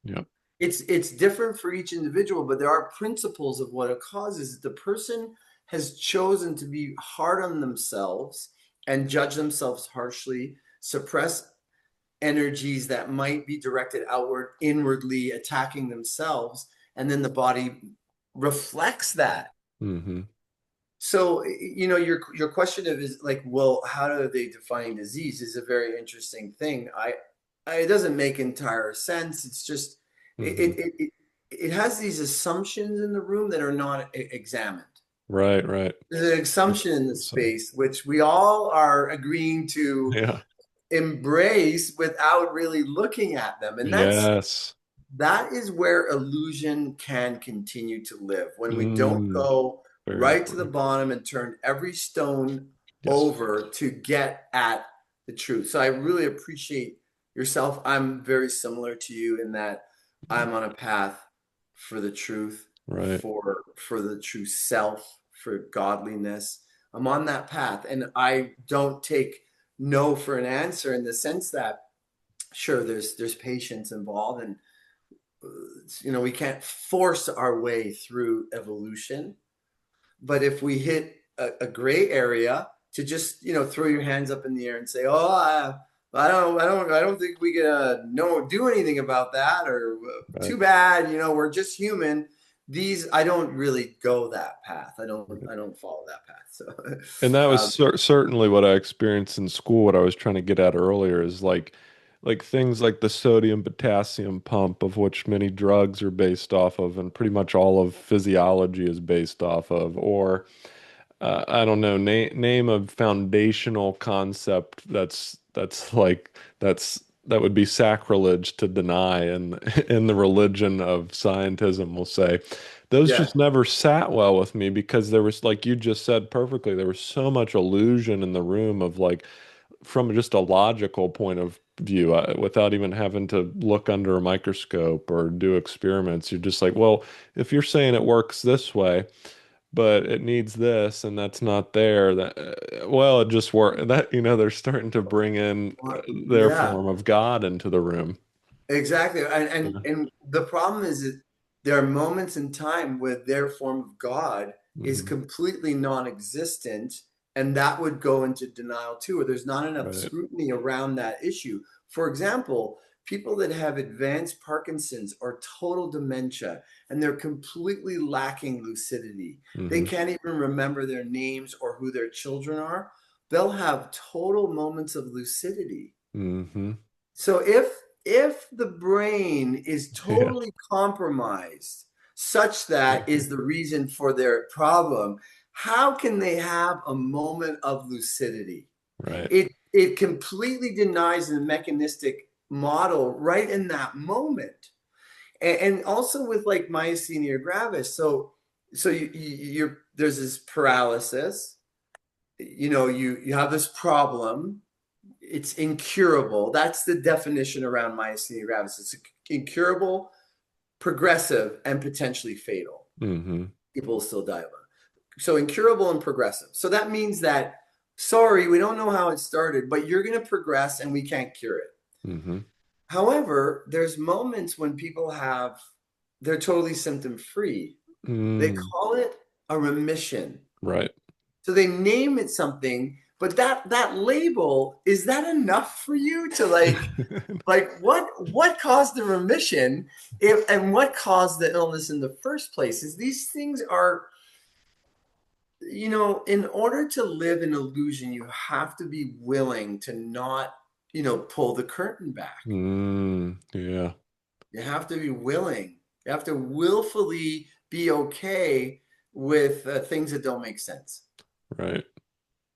Yep. It's different for each individual, but there are principles of what it causes. The person has chosen to be hard on themselves and judge themselves harshly, suppress energies that might be directed outward, inwardly attacking themselves, and then the body reflects that. Mm-hmm. So, your question of is like, well, how do they define disease is a very interesting thing. It doesn't make entire sense. It's just it Mm-hmm. it it, it has these assumptions in the room that are not examined. Right, right. There's an assumption in the So, space which we all are agreeing to yeah. embrace without really looking at them, and Yes. that is where illusion can continue to live when we don't Mm, go very right to the important. bottom and turn every stone Yes. over to get at the truth. So I really appreciate yourself. I'm very similar to you in that Mm, I'm on a path for the truth, right. for the true self, for godliness. I'm on that path and I don't take no for an answer in the sense that sure there's patience involved and we can't force our way through evolution, but if we hit a gray area to just throw your hands up in the air and say, oh, I don't think we can no do anything about that, or Right. too bad, we're just human. These I don't really go that path. I don't Right. I don't follow that path. So And that was um, certainly what I experienced in school. What I was trying to get at earlier is like things like the sodium potassium pump, of which many drugs are based off of, and pretty much all of physiology is based off of, or I don't know, name a foundational concept that would be sacrilege to deny in the religion of scientism, we'll say. Those yeah, just never sat well with me because there was, like you just said perfectly, there was so much illusion in the room of like from just a logical point of view, without even having to look under a microscope or do experiments. You're just like, well, if you're saying it works this way, but it needs this and that's not there, that well, it just work that they're starting to bring in their yeah. form of God into the room. Exactly. And, and Yeah. and the problem is that there are moments in time where their form of God is Hmm. completely non-existent, and that would go into denial too, or there's not enough Right. scrutiny around that issue. For example, people that have advanced Parkinson's or total dementia, and they're completely lacking lucidity. They Hmm. can't even remember their names or who their children are. They'll have total moments of lucidity. Hmm. So if the brain is Yeah. totally compromised, such that is the reason for their problem, how can they have a moment of lucidity? Right. It completely denies the mechanistic model right in that moment. And also with like myasthenia gravis. So you're there's this paralysis, you have this problem, it's incurable. That's the definition around myasthenia gravis. It's incurable, progressive, and potentially fatal. Hmm. People will still die of it. So incurable and progressive. So that means that, sorry, we don't know how it started, but you're going to progress and we can't cure it. Hmm. However, there's moments when people they're totally symptom free. They Mm. call it a remission. Right. So they name it something, but that label, is that enough for you to like what caused the remission if and what caused the illness in the first place? Is these things are, in order to live in illusion, you have to be willing to not, pull the curtain back. Yeah, You have to be willing. You have to willfully be okay with things that don't make sense. right,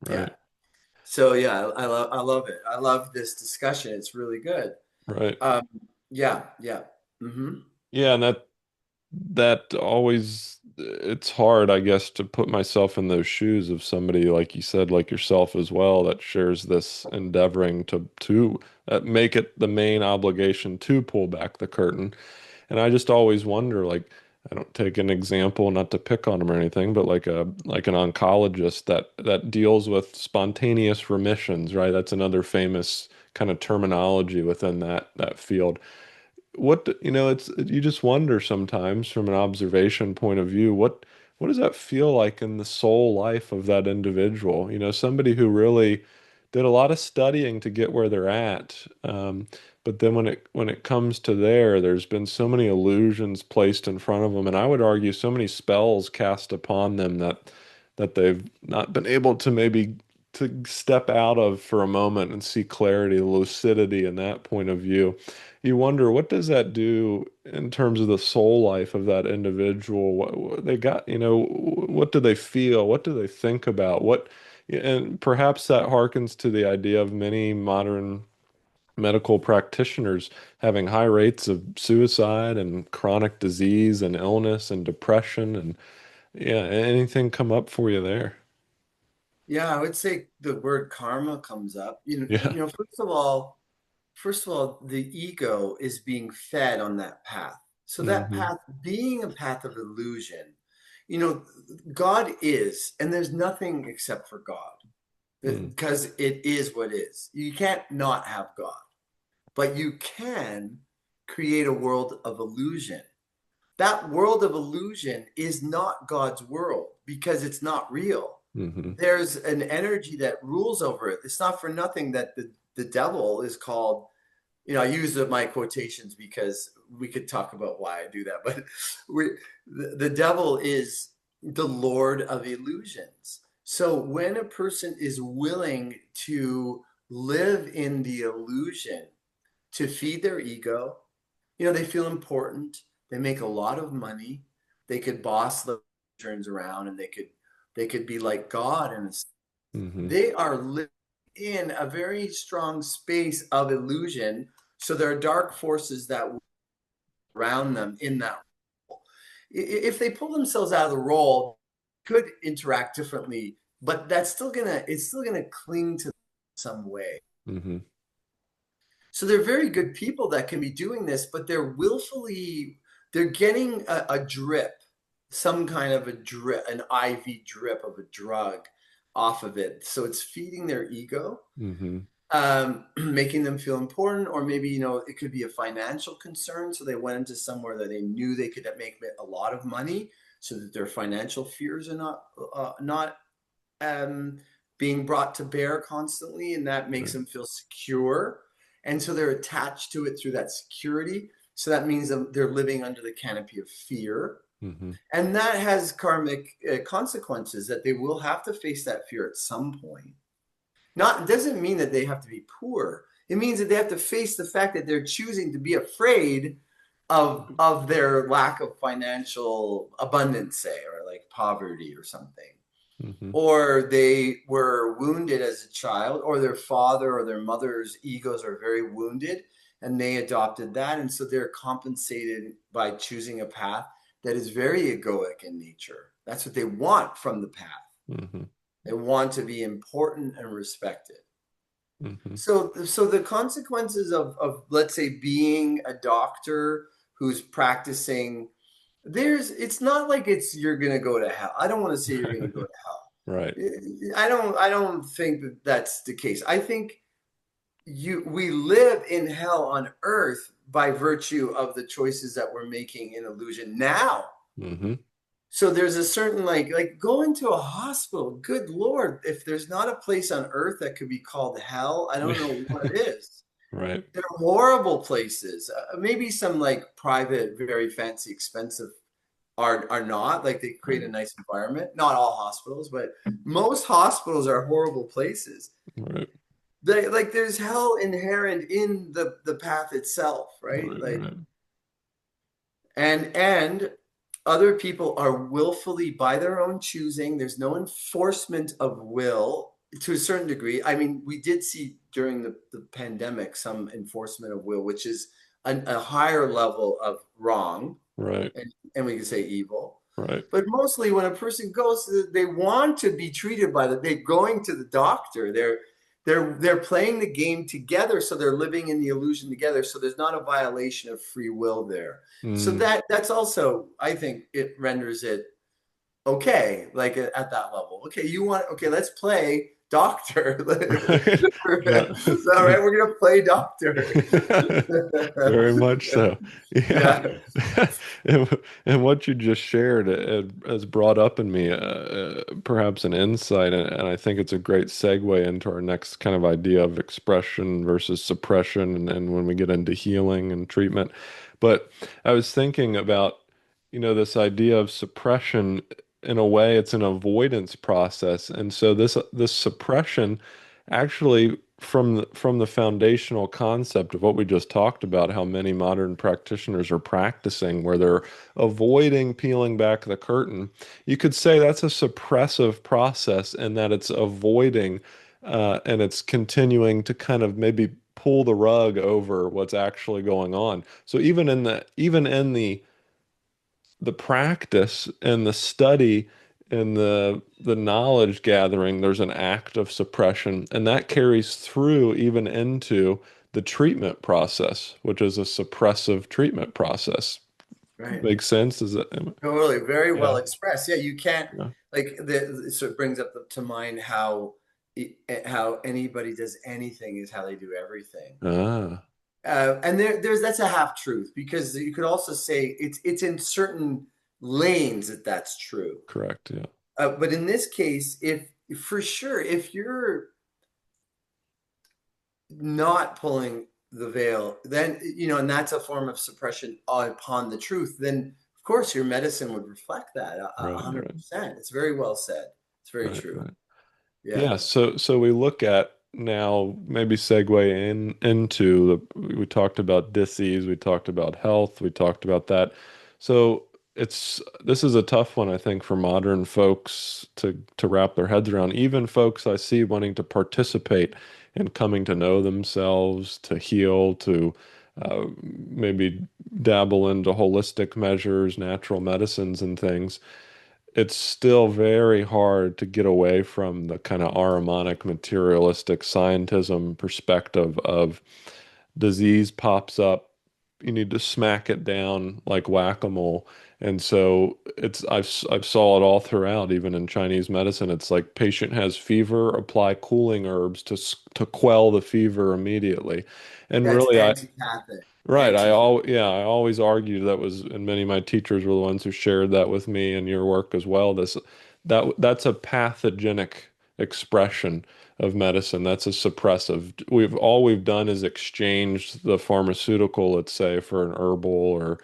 Yeah. right, So yeah, I love it. I love this discussion. It's really good. right. Um, yeah, yeah. Hmm. Yeah, and that always it's hard, I guess, to put myself in those shoes of somebody like you said, like yourself as well, that shares this endeavoring to make it the main obligation to pull back the curtain. And I just always wonder, like, I don't take an example, not to pick on them or anything, but like an oncologist that deals with spontaneous remissions, right? That's another famous kind of terminology within that field. It's you just wonder sometimes from an observation point of view, what does that feel like in the soul life of that individual? Somebody who really did a lot of studying to get where they're at. But then when it comes to there's been so many illusions placed in front of them, and I would argue so many spells cast upon them that they've not been able to maybe to step out of for a moment and see clarity, lucidity in that point of view. You wonder what does that do in terms of the soul life of that individual? What they got, what do they feel? What do they think about? And perhaps that harkens to the idea of many modern medical practitioners having high rates of suicide and chronic disease and illness and depression and yeah, anything come up for you there? Yeah, I would say the word karma comes up. Yeah. First of all, the ego is being fed on that path. So that Hmm. path being a path of illusion, you know, God is, and there's nothing except for God Mm. because it is what is. You can't not have God, but you can create a world of illusion. That world of illusion is not God's world because it's not real. Hmm. There's an energy that rules over it. It's not for nothing that the devil is called. I use my quotations because we could talk about why I do that, but the devil is the Lord of illusions. So when a person is willing to live in the illusion to feed their ego, they feel important. They make a lot of money. They could boss the turns around, and they could be like God, and Hmm. they are living in a very strong space of illusion. So there are dark forces that around them in that. If they pull themselves out of the role, could interact differently, but it's still gonna cling to some way. Hmm. So they're very good people that can be doing this, but they're getting a drip, some kind of a drip, an IV drip of a drug off of it. So it's feeding their ego, Hmm. making them feel important, or maybe, it could be a financial concern. So they went into somewhere that they knew they could make a lot of money so that their financial fears are not um, being brought to bear constantly, and that makes Right. them feel secure. And so they're attached to it through that security. So that means that they're living under the canopy of fear. Hmm. And that has karmic consequences that they will have to face that fear at some point. Not, it doesn't mean that they have to be poor. It means that they have to face the fact that they're choosing to be afraid of their lack of financial abundance, say, or like poverty or something, Hmm. or they were wounded as a child, or their father or their mother's egos are very wounded and they adopted that. And so they're compensated by choosing a path that is very egoic in nature. That's what they want from the path. Hmm. They want to be important and respected. Hmm. So the consequences of let's say being a doctor who's practicing, it's not like you're gonna go to hell. I don't want to say you're gonna go to hell. Right. I don't think that that's the case. I think we live in hell on earth by virtue of the choices that we're making in illusion now. Hmm. So there's a certain like go into a hospital. Good Lord, if there's not a place on earth that could be called hell, I don't know what it is. Right. They're horrible places. Maybe some like private, very fancy, expensive are not like they create a Right. nice environment. Not all hospitals, but most hospitals are horrible places. Right. They like there's hell inherent in the path itself, right? Right. Like Right. and other people are willfully by their own choosing. There's no enforcement of will to a certain degree. I mean, we did see during the pandemic some enforcement of will, which is a higher level of wrong, Right. and we can say evil. Right. But mostly when a person goes, they want to be treated by they're going to the doctor. They're playing the game together, so they're living in the illusion together. So there's not a violation of free will there. So Mm. that's also, I think, it renders it okay, like at that level. Okay, you want okay, let's play doctor. Yeah. All right, we're gonna play doctor. Very much so. Yeah. Yeah, And what you just shared has brought up in me perhaps an insight, and I think it's a great segue into our next kind of idea of expression versus suppression, and when we get into healing and treatment. But I was thinking about, this idea of suppression. In a way, it's an avoidance process, and so this suppression actually from the foundational concept of what we just talked about, how many modern practitioners are practicing, where they're avoiding peeling back the curtain, you could say that's a suppressive process, and that it's avoiding and it's continuing to kind of maybe pull the rug over what's actually going on. So even in the practice and the study and the knowledge gathering, there's an act of suppression, and that carries through even into the treatment process, which is a suppressive treatment process. right. Makes sense? Is it? Totally, very well Yeah. expressed. Yeah, you can't Yeah. like so it brings up to mind how anybody does anything is how they do everything. Ah, And there's that's a half truth because you could also say it's in certain lanes that's true. correct. Yeah. But in this case, if for sure, if you're not pulling the veil, then and that's a form of suppression upon the truth. Then of course your medicine would reflect that a Right. hundred Right. percent. It's very well said. It's very Right. true. Right. Yeah. Yeah, so we look at now, maybe segue into we talked about disease, we talked about health, we talked about that. So this is a tough one, I think, for modern folks to wrap their heads around. Even folks I see wanting to participate in coming to know themselves, to heal, to maybe dabble into holistic measures, natural medicines and things. It's still very hard to get away from the kind of Ahrimanic materialistic scientism perspective of disease pops up, you need to smack it down like whack-a-mole. And so I've saw it all throughout, even in Chinese medicine. It's like patient has fever, apply cooling herbs to quell the fever immediately. And That's really, anti-Catholic. right. Anti. I always argued that was, and many of my teachers were the ones who shared that with me and your work as well. That's a pathogenic expression of medicine. That's a suppressive. We've done is exchanged the pharmaceutical, let's say, for an herbal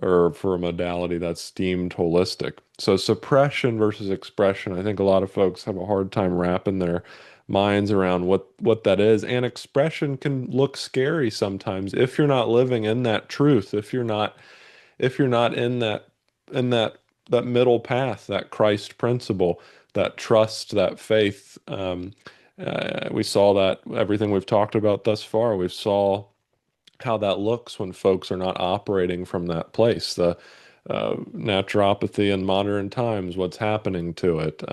or for a modality that's deemed holistic. So suppression versus expression. I think a lot of folks have a hard time wrapping their minds around what that is. And expression can look scary sometimes if you're not living in that truth, if you're not in that middle path, that Christ principle, that trust, that faith. We saw that everything we've talked about thus far, we saw how that looks when folks are not operating from that place. The naturopathy in modern times, what's happening to it,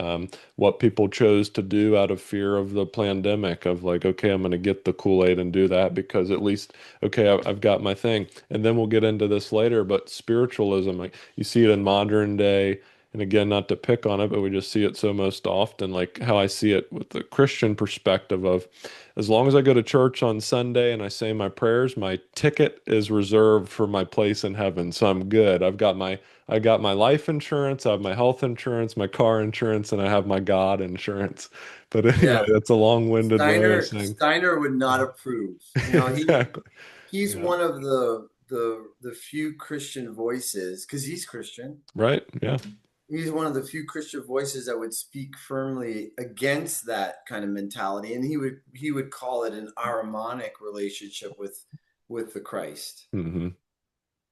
what people chose to do out of fear of the pandemic, of like, okay, I'm going to get the Kool-Aid and do that because at least, okay, I've got my thing. And then we'll get into this later, but spiritualism, like you see it in modern day. And again, not to pick on it, but we just see it so most often, like how I see it with the Christian perspective of as long as I go to church on Sunday and I say my prayers, my ticket is reserved for my place in heaven. So I'm good. I got my life insurance, I have my health insurance, my car insurance, and I have my God insurance. But anyway, Yeah. that's a long-winded way of saying Steiner would not approve. You know, exactly. he's Yeah. one of the few Christian voices, because he's Christian. Right. Yeah. He's one of the few Christian voices that would speak firmly against that kind of mentality, and he would call it an harmonic relationship with the Christ. Hmm.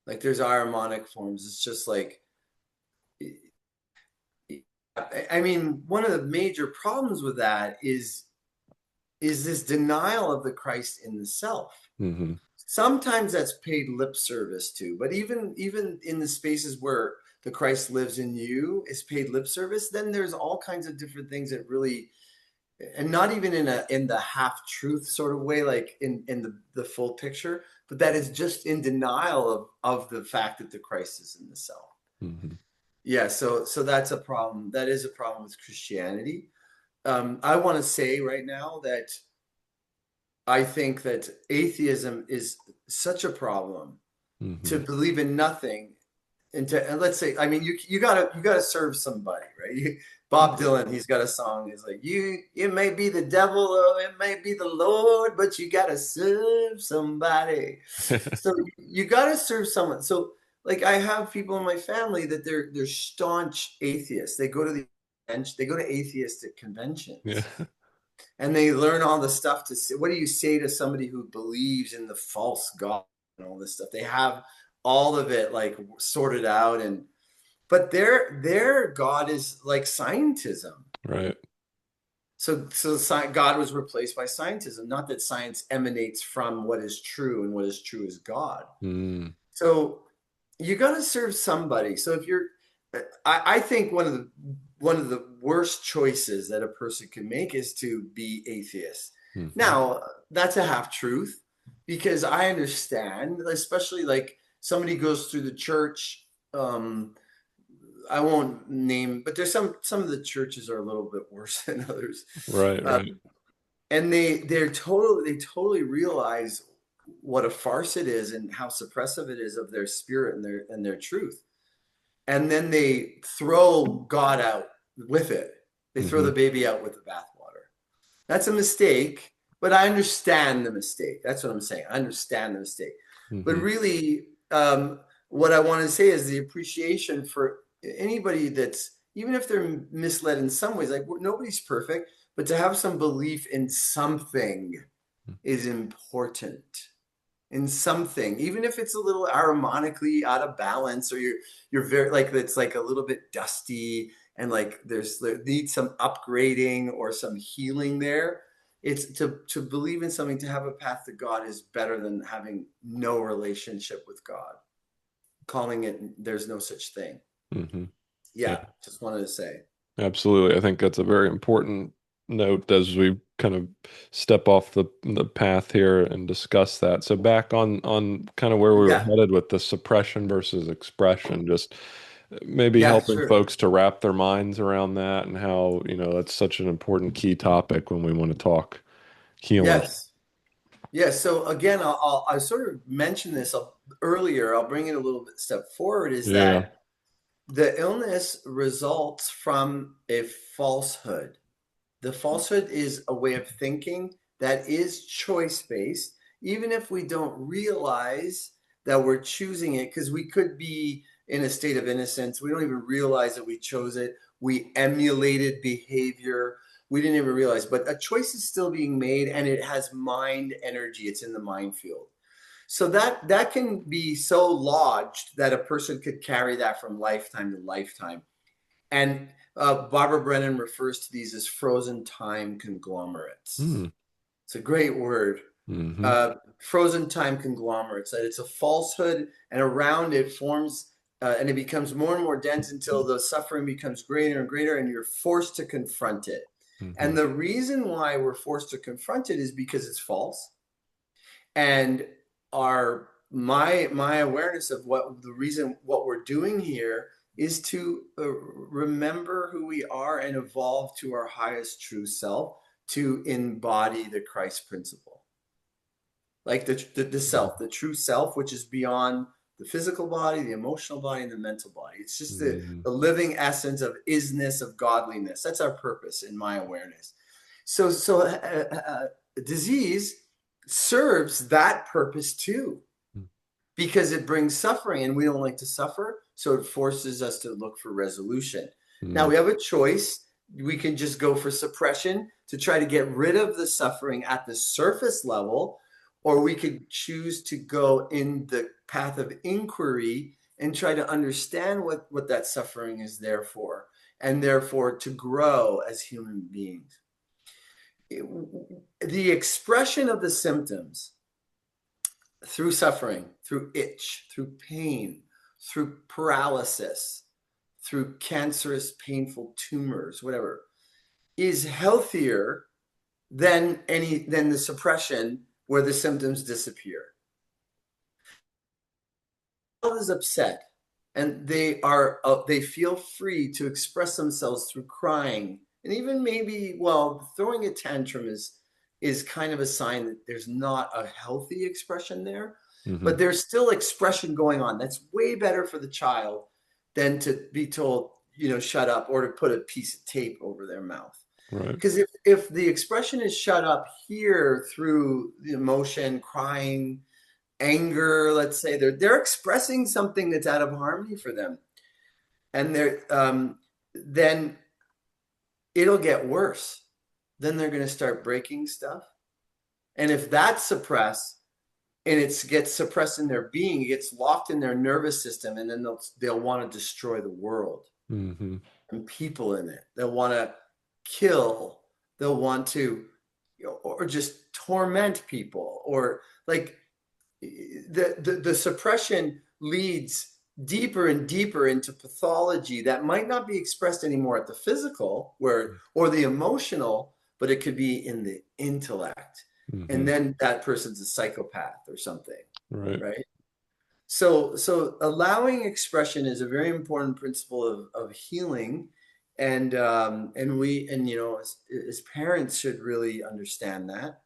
Like there's harmonic forms. It's just like, I mean, one of the major problems with that is this denial of the Christ in the self. Hmm. Sometimes that's paid lip service to, but even in the spaces where the Christ lives in you is paid lip service, then there's all kinds of different things that really, and not even in the half truth sort of way, like in the full picture, but that is just in denial of the fact that the Christ is in the self. Hmm. Yeah, so that's a problem. That is a problem with Christianity. I want to say right now that I think that atheism is such a problem. To Hmm. believe in nothing, and let's say, I mean, you gotta serve somebody, right? Bob Dylan, he's got a song. He's like, it may be the devil or it may be the Lord, but you gotta serve somebody. So you gotta serve someone. So like I have people in my family that they're staunch atheists. They go to atheistic Yeah. conventions and they learn all the stuff to say. What do you say to somebody who believes in the false god and all this stuff? They have all of it like sorted out, and but their god is like scientism. Right. So God was replaced by scientism. Not that science emanates from what is true, and what is true is God. Mm. So you got to serve somebody. So if you're, I think one of the worst choices that a person can make is to be atheist. Hmm. Now, that's a half truth, because I understand, especially like somebody goes through the church. I won't name, but there's some of the churches are a little bit worse than others. Right. Uh, Right. and they totally realize what a farce it is and how suppressive it is of their spirit and their truth, and then they throw God out with it. They throw Hmm. the baby out with the bathwater. That's a mistake, but I understand the mistake. That's what I'm saying. I understand the mistake. But Hmm. really, what I want to say is the appreciation for anybody that's, even if they're misled in some ways, like nobody's perfect, but to have some belief in something is important. In something, even if it's a little harmonically out of balance, or you're very like it's like a little bit dusty, and like there needs some upgrading or some healing there. It's to believe in something, to have a path to God is better than having no relationship with God. Calling it there's no such thing. Hmm. Yeah. Yeah, just wanted to say. Absolutely. I think that's a very important note as we kind of step off the path here and discuss that. So back on kind of where we were Yeah, headed with the suppression versus expression, just maybe yeah, helping sure. folks to wrap their minds around that and how, that's such an important key topic when we want to talk healing. Yes. Yeah, so again, I sort of mentioned this earlier. I'll bring it a little bit step forward. Is Yeah. that the illness results from a falsehood. The falsehood is a way of thinking that is choice based, even if we don't realize that we're choosing it, because we could be in a state of innocence. We don't even realize that we chose it. We emulated behavior. We didn't even realize, but a choice is still being made, and it has mind energy. It's in the mind field. So that can be so lodged that a person could carry that from lifetime to lifetime. And Barbara Brennan refers to these as frozen time conglomerates. Mm. It's a great word. Hmm. Frozen time conglomerates, that it's a falsehood, and around it forms, and it becomes more and more dense until the suffering becomes greater and greater, and you're forced to confront it. Hmm. And the reason why we're forced to confront it is because it's false. And our my awareness of what the reason what we're doing here is to remember who we are and evolve to our highest true self to embody the Christ principle. Like the self, the true self, which is beyond the physical body, the emotional body, and the mental body. It's just Mm-hmm. the living essence of isness, of godliness. That's our purpose in my awareness. So disease serves that purpose too, because it brings suffering and we don't like to suffer. So it forces us to look for resolution. Now Mm-hmm. we have a choice. We can just go for suppression to try to get rid of the suffering at the surface level, or we could choose to go in the path of inquiry and try to understand what that suffering is there for, and therefore to grow as human beings. The expression of the symptoms through suffering, through itch, through pain, through paralysis, through cancerous, painful tumors, whatever, is healthier than the suppression where the symptoms disappear. Child is upset and they feel free to express themselves through crying and even maybe, well, throwing a tantrum is kind of a sign that there's not a healthy expression there, Mm-hmm. but there's still expression going on. That's way better for the child than to be told, shut up, or to put a piece of tape over their mouth. Right. Because if the expression is shut up here through the emotion, crying, anger, let's say they're expressing something that's out of harmony for them, and then it'll get worse. Then they're going to start breaking stuff, and if that's suppressed and it gets suppressed in their being, it gets locked in their nervous system, and then they'll want to destroy the world Mm-hmm. and people in it. They'll want to kill. They'll want to, or just torment people, or like the suppression leads deeper and deeper into pathology that might not be expressed anymore at the physical where or the emotional, but it could be in the intellect, and Mm-hmm. then that person's a psychopath or something, Right. right? So allowing expression is a very important principle of healing, and as parents should really understand that.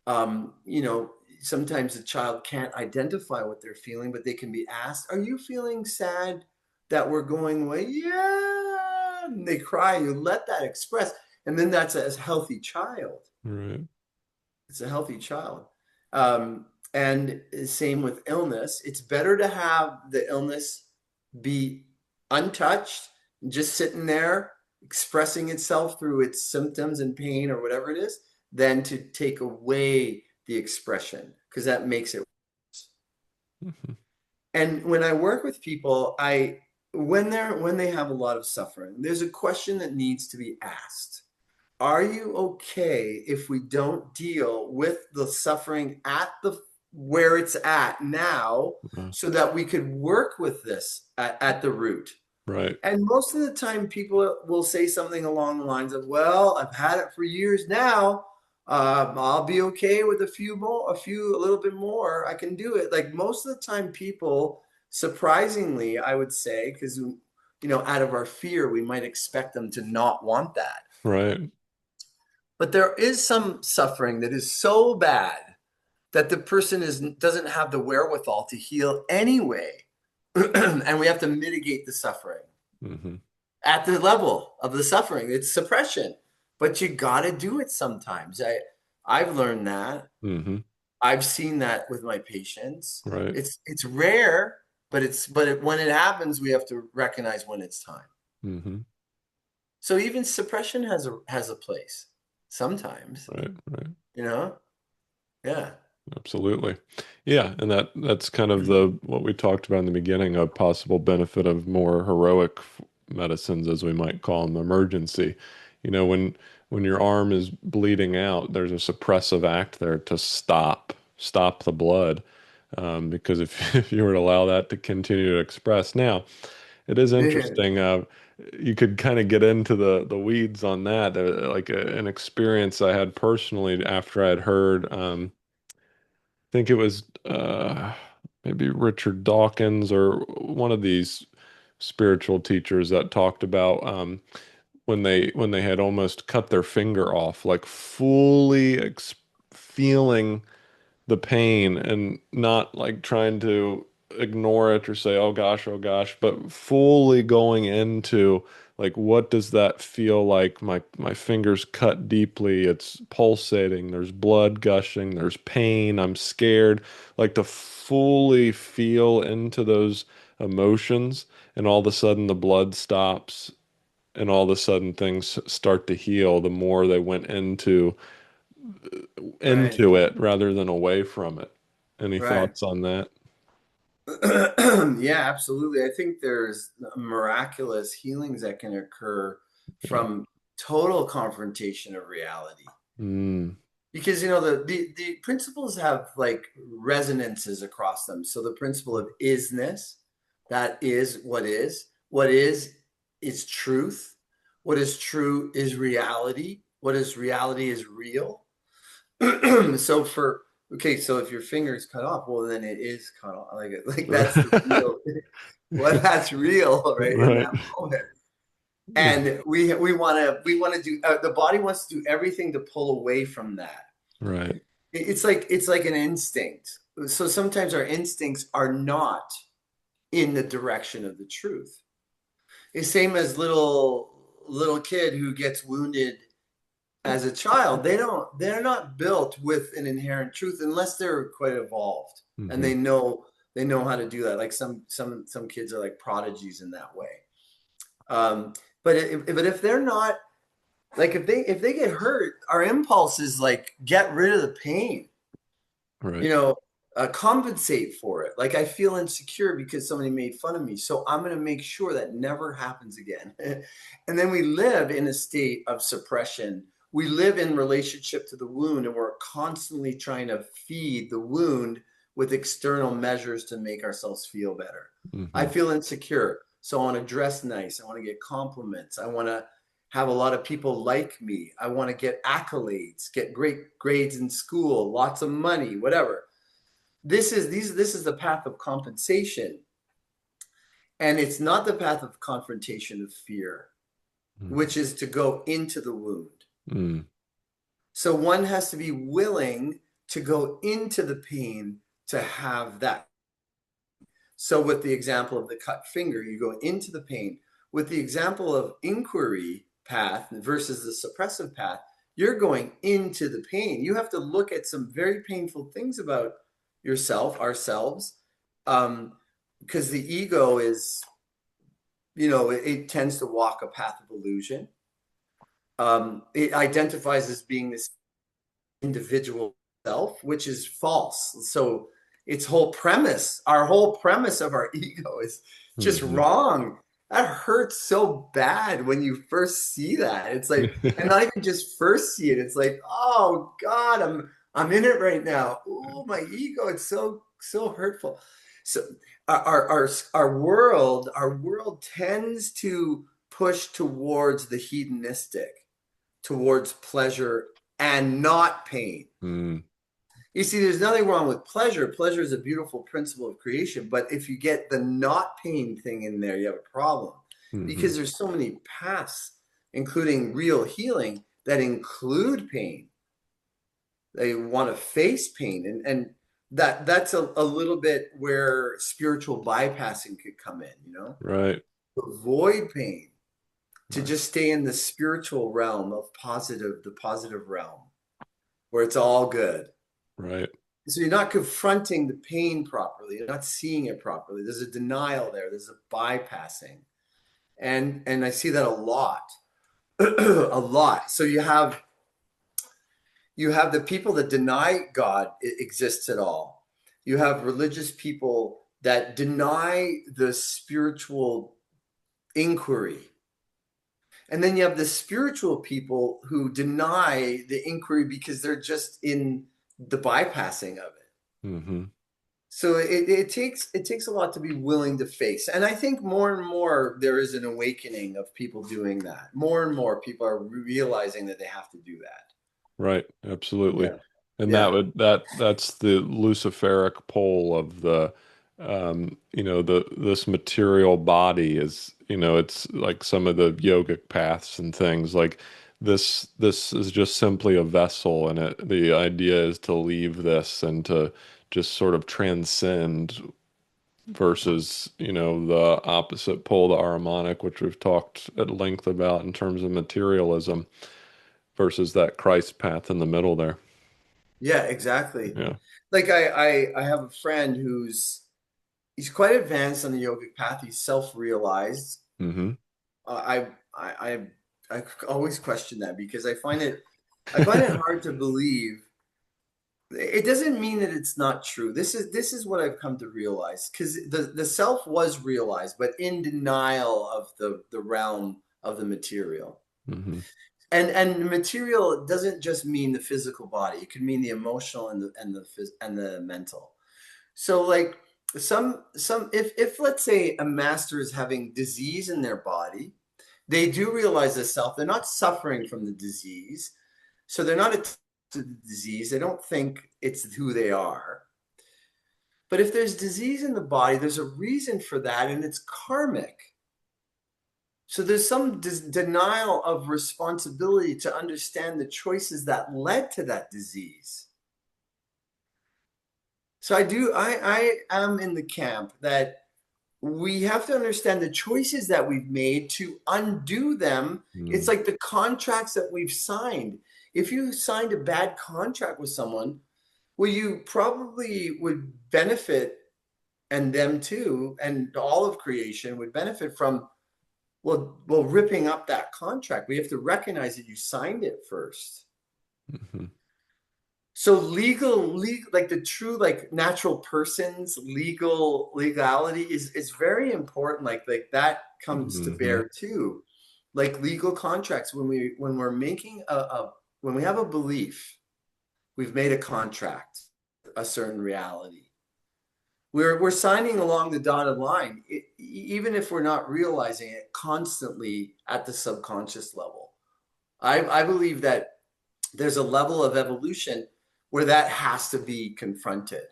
You know, sometimes the child can't identify what they're feeling, but they can be asked, "Are you feeling sad that we're going away?" Yeah, and they cry. You let that express, and then that's a healthy child. Right. It's a healthy child. And same with illness. It's better to have the illness be untouched, just sitting there expressing itself through its symptoms and pain or whatever it is, than to take away the expression because that makes it worse. Mm-hmm. And when I work with people, when they have a lot of suffering, there's a question that needs to be asked. Are you okay if we don't deal with the suffering at the where it's at now Uh, so that we could work with this at the root? right. And most of the time, people will say something along the lines of, "Well, I've had it for years now. I'll be okay with a little bit more. I can do it." Like most of the time, people, surprisingly, I would say, because out of our fear, we might expect them to not want that. Right. But there is some suffering that is so bad that the person doesn't have the wherewithal to heal anyway, and we have to mitigate the suffering Mm-hmm. at the level of the suffering. It's suppression, but you got to do it sometimes. I've learned that. Mm-hmm. I've seen that with my patients. Right. It's rare, but when it happens, we have to recognize when it's time. Mm-hmm. So even suppression has a place sometimes, Right. Right. you know? Yeah. Absolutely. Yeah, and that's kind of the what we talked about in the beginning, a possible benefit of more heroic medicines, as we might call them, emergency. When your arm is bleeding out, there's a suppressive act there to stop the blood. Because if if you were to allow that to continue to express, now it is interesting. You could kind of get into the weeds on that. Like an experience I had personally after I had heard. Think it was maybe Richard Dawkins or one of these spiritual teachers that talked about when they had almost cut their finger off, like fully ex feeling the pain and not like trying to ignore it or say, oh gosh, but fully going into like, what does that feel like? My fingers cut deeply, it's pulsating, there's blood gushing, there's pain, I'm scared. Like to fully feel into those emotions, and all of a sudden the blood stops, and all of a sudden things start to heal the more they went Right. into it rather than away from it. Any Right. thoughts on that? Yeah, absolutely. I think there's miraculous healings that can occur Yeah. from total confrontation of reality. Mm, Because the principles have like resonances across them. So the principle of isness, that is what is. What is truth. What is true is reality. What is reality is real. So for okay, so if your finger is cut off, well then it is cut off. Like that's the real well, that's real, right? In right. that moment. And we want to do the body wants to do everything to pull away from that. Right. It's like an instinct. So sometimes our instincts are not in the direction of the truth. It's same as little kid who gets wounded as a child. They're not built with an inherent truth unless they're quite evolved and Hmm. they know how to do that. Like some kids are like prodigies in that way. Um, but if they're not like if they get hurt, our impulse is like get rid of the pain, Right. you know, compensate for it. Like I feel insecure because somebody made fun of me, so I'm going to make sure that never happens again. And then we live in a state of suppression. We live in relationship to the wound, and we're constantly trying to feed the wound with external measures to make ourselves feel better. I Hmm. feel insecure, so I want to dress nice. I want to get compliments. I want to have a lot of people like me. I want to get accolades, get great grades in school, lots of money, whatever. This is the path of compensation, and it's not the path of confrontation of fear, which is to go into the wound. Mm. So one has to be willing to go into the pain to have that. So with the example of the cut finger, you go into the pain. With the example of inquiry path versus the suppressive path, you're going into the pain. You have to look at some very painful things about yourself, ourselves, um, because the ego is, it tends to walk a path of illusion. It identifies as being this individual self, which is false. So our whole premise of our ego is just Hmm. wrong. That hurts so bad when you first see that. It's like, and not even just first see it. It's like, oh God, I'm in it right now. Oh, my ego, it's so hurtful. So our world tends to push towards the hedonistic, towards pleasure and not pain. Mm. You see, there's nothing wrong with pleasure. Pleasure is a beautiful principle of creation. But if you get the not pain thing in there, you have a problem Hmm. because there's so many paths, including real healing, that include pain. They want to face pain. And that's a little bit where spiritual bypassing could come in, Right. to avoid pain, to Right. just stay in the spiritual realm of the positive realm where it's all good. Right. So you're not confronting the pain properly. You're not seeing it properly. There's a denial there. There's a bypassing, and I see that a lot, a lot. So you have the people that deny God exists at all. You have religious people that deny the spiritual inquiry. And then you have the spiritual people who deny the inquiry because they're just in the bypassing of it. Hmm. So it takes a lot to be willing to face. And I think more and more there is an awakening of people doing that. More and more people are realizing that they have to do that. Right. Absolutely. Yeah. And Yeah. that's the Luciferic pole of the the this material body is, it's like some of the yogic paths and things like this is just simply a vessel, and the idea is to leave this and to just sort of transcend versus, the opposite pole, the Ahrimanic, which we've talked at length about in terms of materialism versus that Christ path in the middle there. Yeah, exactly. Yeah. Like I have a friend he's quite advanced on the yogic path. He's self-realized. Mm-hmm. I always question that because I find it hard to believe. It doesn't mean that it's not true. This is what I've come to realize because the self was realized, but in denial of the realm of the material. Mm-hmm. And the material doesn't just mean the physical body. It could mean the emotional and the mental. So like some if let's say a master is having disease in their body, they do realize the self. They're not suffering from the disease. So they're not attached to the disease. They don't think it's who they are. But if there's disease in the body, there's a reason for that, and it's karmic. So there's some denial of responsibility to understand the choices that led to that disease. So I am in the camp that we have to understand the choices that we've made to undo them. It's Mm-hmm. like the contracts that we've signed. If you signed a bad contract with someone, well, you probably would benefit, and them too, and all of creation would benefit from, well, ripping up that contract. We have to recognize that you signed it first. Mm-hmm. So legal, like the true, like natural persons, legality is very important. Like that comes to Mm-hmm. bear too. Like legal contracts, when we're making when we have a belief, we've made a contract, a certain reality. We're signing along the dotted line, even if we're not realizing it constantly at the subconscious level. I believe that there's a level of evolution where that has to be confronted,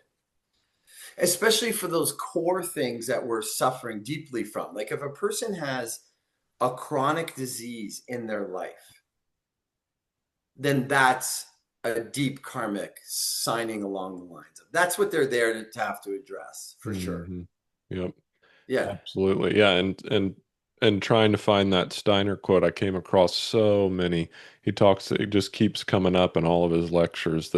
especially for those core things that we're suffering deeply from. Like if a person has a chronic disease in their life, then that's a deep karmic signing along the lines of that's what they're there to have to address for sure. Mm-hmm. Yep. Yeah. Absolutely. Yeah. And trying to find that Steiner quote, I came across so many. It just keeps coming up in all of his lectures.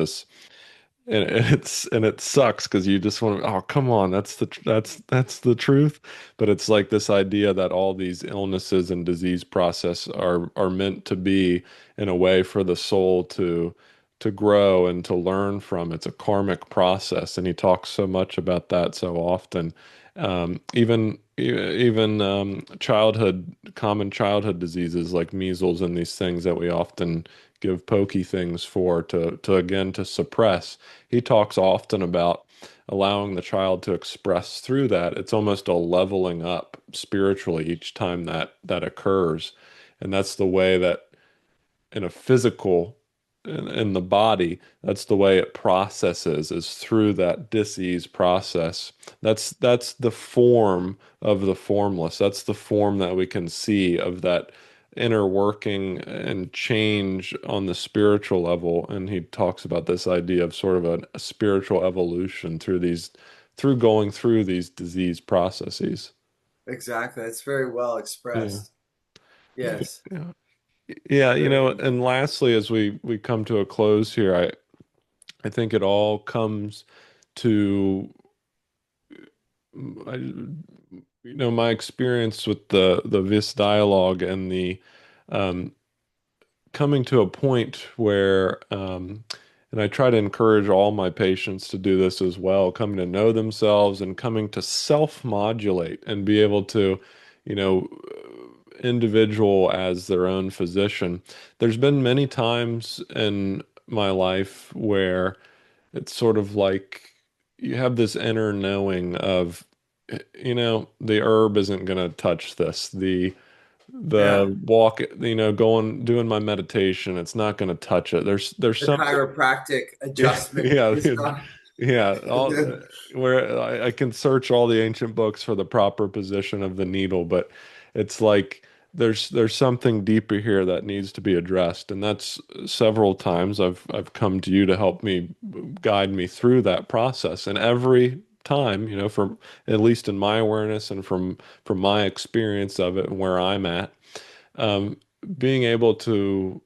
And it sucks because you just want to, oh, come on, that's the truth. But it's like this idea that all these illnesses and disease process are meant to be in a way for the soul to grow and to learn from. It's a karmic process, and he talks so much about that so often. Even common childhood diseases like measles and these things that we often give pokey things for to again to suppress. He talks often about allowing the child to express through that. It's almost a leveling up spiritually each time that occurs. And that's the way that in a physical in the body, that's the way it processes is through that disease process. That's the form of the formless. That's the form that we can see of that inner working and change on the spiritual level. And he talks about this idea of sort of a spiritual evolution through going through these disease processes. Exactly. That's very well Yeah. expressed. Yes. Yeah. Yeah, Very well. and lastly, as we come to a close here, I think it all comes to my experience with the Vis dialogue and the um, coming to a point where, and I try to encourage all my patients to do this as well, coming to know themselves and coming to self-modulate and be able to, you know, individual as their own physician. There's been many times in my life where it's sort of like you have this inner knowing of, the herb isn't going to touch this. Yeah. The walk, going doing my meditation, it's not going to touch it. There's The something. chiropractic Yeah, adjustment yeah, is not. Yeah, where I can search all the ancient books for the proper position of the needle, but it's like there's something deeper here that needs to be addressed, and that's several times I've come to you to help me guide me through that process, and every time, from at least in my awareness and from my experience of it and where I'm at, um, being able to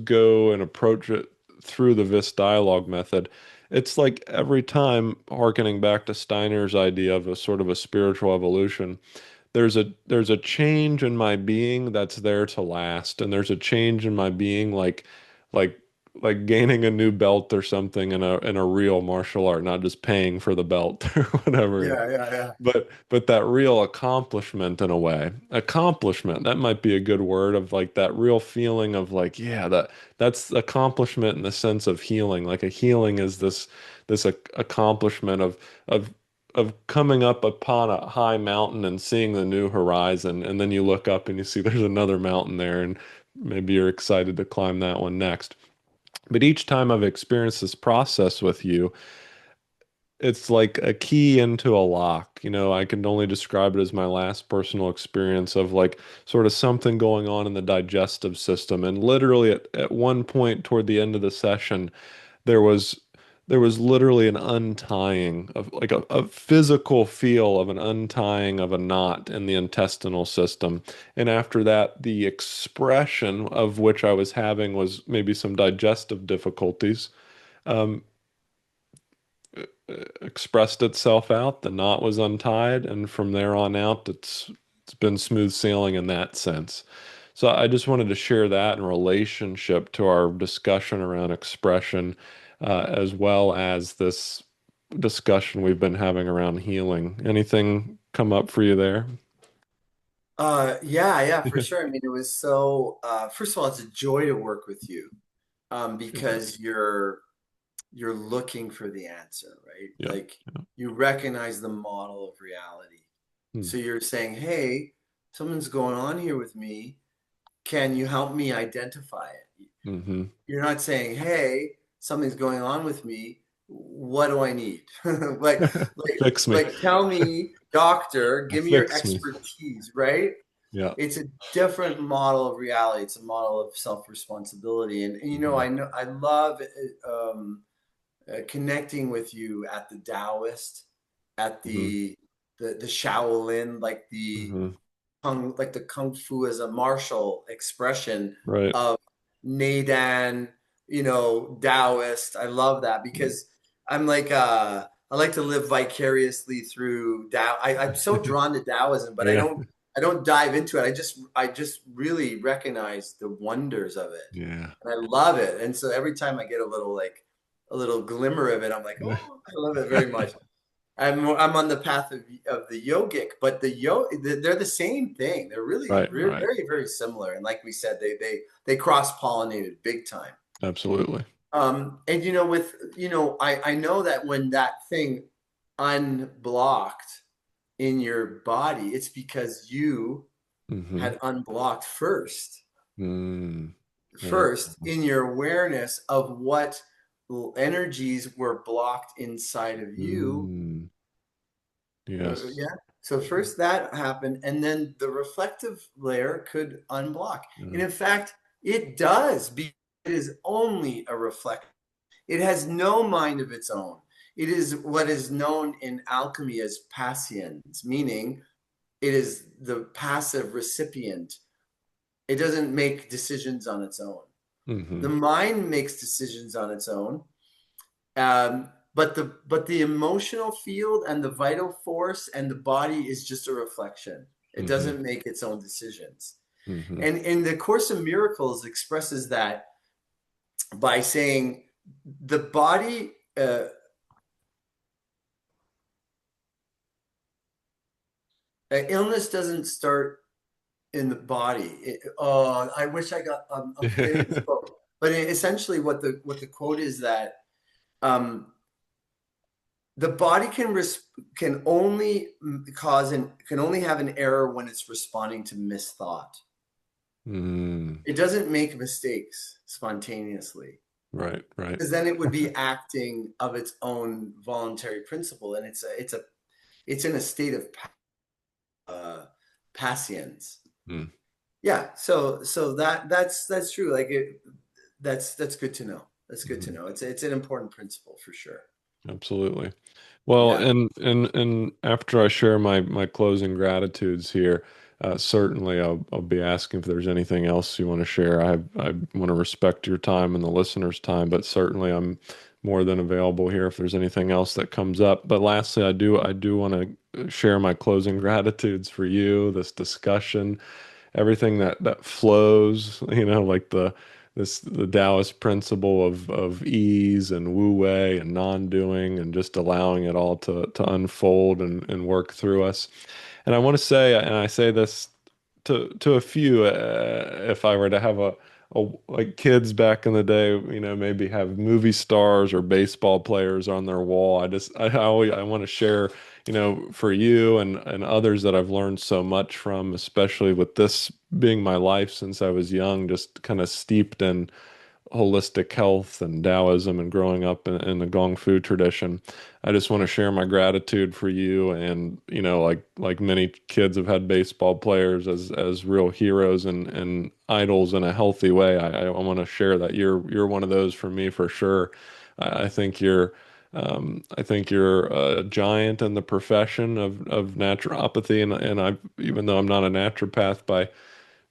go and approach it through the Vis dialogue method, it's like every time, harkening back to Steiner's idea of a sort of a spiritual evolution, there's a change in my being that's there to last, and there's a change in my being like like gaining a new belt or something in a real martial art, not just paying for the belt or whatever. Yeah, yeah, yeah. But that real accomplishment in a way. Accomplishment, that might be a good word of like that real feeling of like, yeah, that's accomplishment in the sense of healing. Like a healing is this accomplishment of of coming up upon a high mountain and seeing the new horizon, and then you look up and you see there's another mountain there, and maybe you're excited to climb that one next. But each time I've experienced this process with you, it's like a key into a lock. I can only describe it as my last personal experience of like sort of something going on in the digestive system. And literally at one point toward the end of the session, there was there was literally an untying of like a physical feel of an untying of a knot in the intestinal system. And after that, the expression of which I was having was maybe some digestive difficulties. Um, Expressed itself out. The knot was untied, and from there on out, it's been smooth sailing in that sense. So I just wanted to share that in relationship to our discussion around expression, as well as this discussion we've been having around healing. Anything come up for you there? Yeah, yeah, for sure. I mean, it was so, first of all, it's a joy to work with you, because you're looking for the answer, right? Yeah. Like you recognize the model of reality. Hmm. So you're saying, hey, something's going on here with me. Can you help me identify it? Mm-hmm. You're not saying, hey, something's going on with me. What do I need? Like, Fix me. tell me, doctor, give me your Fix me. expertise, right? Yeah. It's a different model of reality. It's a model of self-responsibility. And Hmm. I love connecting with you at the Taoist, at Hmm. the Shaolin, like Hmm. the kung fu as a martial expression Right. of Neidan, Taoist. I love that because I'm like I like to live vicariously through Tao. I'm so drawn to Taoism, but Yeah. I don't dive into it. I just really recognize the wonders of it. Yeah. And I love it. And so every time I get a little glimmer of it, I'm like, oh, I love it very much. I'm on the path of the yogic, but they're the same thing. They're really Right. Right. very very similar, and like we said, they cross pollinated big time. Absolutely. And with I know that when that thing unblocked in your body, it's because you Hmm. had unblocked Mm. Yeah. first in your awareness of what energies were blocked inside of you. Mm. Yes. Yeah. So first that happened, and then the reflective layer could unblock. And Yeah. in fact, it does because it is only a reflection. It has no mind of its own. It is what is known in alchemy as passions, meaning it is the passive recipient. It doesn't make decisions on its own. The Hmm. mind makes decisions on its own, but the emotional field and the vital force and the body is just a reflection. It Hmm. doesn't make its own decisions. Hmm. And the Course of Miracles expresses that by saying the body, illness doesn't start in the body. Oh, I wish I'm forgetting this quote. But essentially, what the quote is that um, the body can only can only have an error when it's responding to misthought. Mm. It doesn't make mistakes spontaneously. Right, right. because then it would be acting of its own voluntary principle, and it's in a state of uh, passions. Mm, Yeah, so that's true. Like that's good to know. That's good to mhm. know. It's an important principle for sure. Absolutely. Well, Yeah. and after I share my closing gratitudes here, certainly I'll be asking if there's anything else you want to share. I want to respect your time and the listeners' time, but certainly I'm more than available here if there's anything else that comes up. But lastly, I do want to share my closing gratitudes for you, this discussion, everything that flows, like the Taoist principle of ease and wu wei and non-doing and just allowing it all to unfold and work through us. And I want to say, and I say this to a few, if I were to have like kids back in the day, maybe have movie stars or baseball players on their wall. I want to share, for you and others that I've learned so much from, especially with this being my life since I was young, just kind of steeped in holistic health and Taoism and growing up in the Gong Fu tradition. I just want to share my gratitude for you and like many kids have had baseball players as real heroes and idols in a healthy way. I want to share that you're one of those for me for sure. I think you're a giant in the profession of naturopathy, and I, even though I'm not a naturopath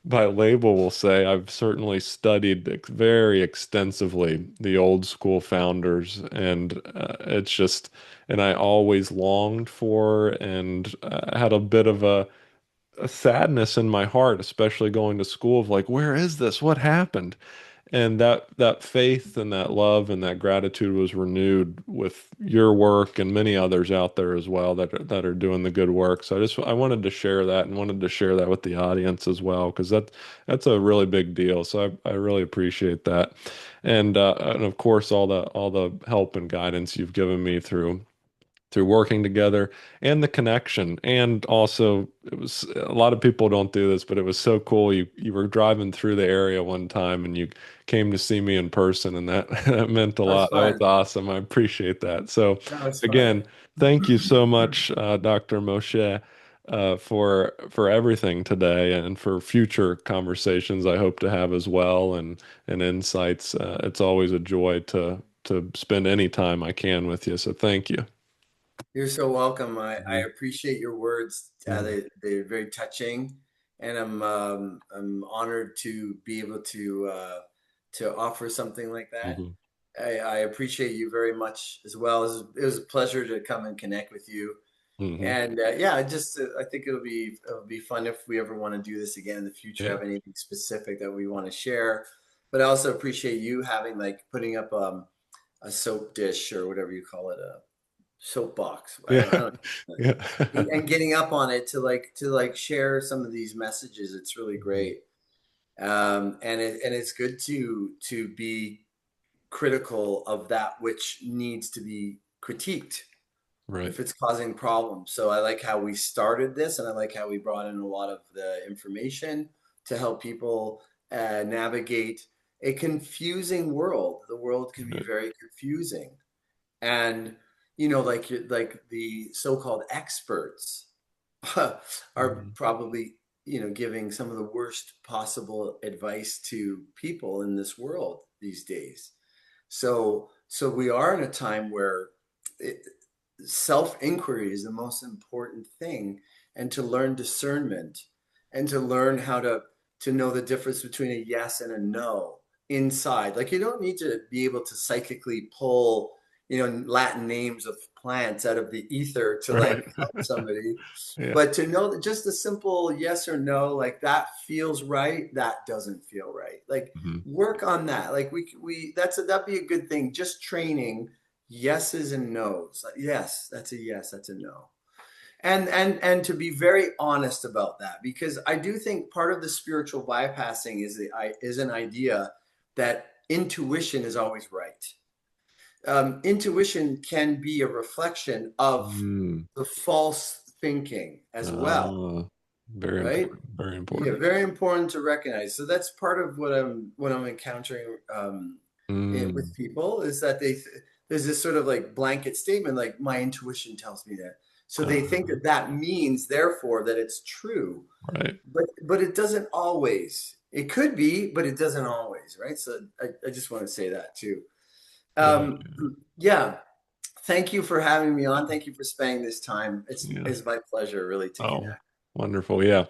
by label will say I've certainly studied very extensively the old school founders, and it's just, and I always longed for and had a bit of a sadness in my heart, especially going to school of like, where is this? What happened? And that faith and that love and that gratitude was renewed with your work and many others out there as well that are doing the good work. So I wanted to share that and wanted to share that with the audience as well because that's a really big deal. So I really appreciate that, and of course all the help and guidance you've given me through working together and the connection. And also, it was a lot of people don't do this, but it was so cool. You were driving through the area one time and you came to see me in person, and that, that meant a That was lot. That was fun. awesome. I appreciate that. So, That was fun. again, thank you so much, Dr. Moshe. For everything today and for future conversations I hope to have as well and insights. It's always a joy to spend any time I can with you. So thank you. You're so welcome. I Mhm. appreciate your words. Mhm. They're very touching, and I'm honored to be able to offer something like that. Mhm. I appreciate you very much as well. It was a pleasure to come and connect with you. Mhm. And yeah, I think it'll be fun if we ever want to do this again in the future. Yeah. Have anything specific that we want to share, but I also appreciate you having like putting up a soap dish or whatever you call it, a soapbox. I Yeah. don't know. Yeah. And getting up on it to like share some of these messages. It's really Mhm. great. And it's good to be critical of that which needs to be critiqued Right. if it's causing problems. So I like how we started this, and I like how we brought in a lot of the information to help people navigate a confusing world. The world can be Right. very confusing, and like the so-called experts are Mhm. probably giving some of the worst possible advice to people in this world these days. So we are in a time where it, self-inquiry is the most important thing, and to learn discernment and to learn how to know the difference between a yes and a no inside. Like you don't need to be able to psychically pull Latin names of plants out of the ether to Right. like help somebody, Yeah. but to know that just a simple yes or no, like that feels right, that doesn't feel right, like Mhm. work on that. Like that'd be a good thing, just training yeses and nos. Like, yes, that's a yes, that's a no. And to be very honest about that, because I do think part of the spiritual bypassing is an idea that intuition is always right. Intuition can be a reflection of Mm. the false thinking as well, Ah, very right? important. Very Yeah, important. very important to recognize. So that's part of what I'm encountering. Mm, with people is that there's this sort of like blanket statement, like my intuition tells me that. So they think uh, that that means, therefore, that it's true. right. But it doesn't always. It could be, but it doesn't always, right? So I just want to say that too. Yeah. Um, yeah. Thank you for having me on. Thank you for spending this time. Yeah. It's my pleasure, really, to Oh, connect. wonderful. Yeah.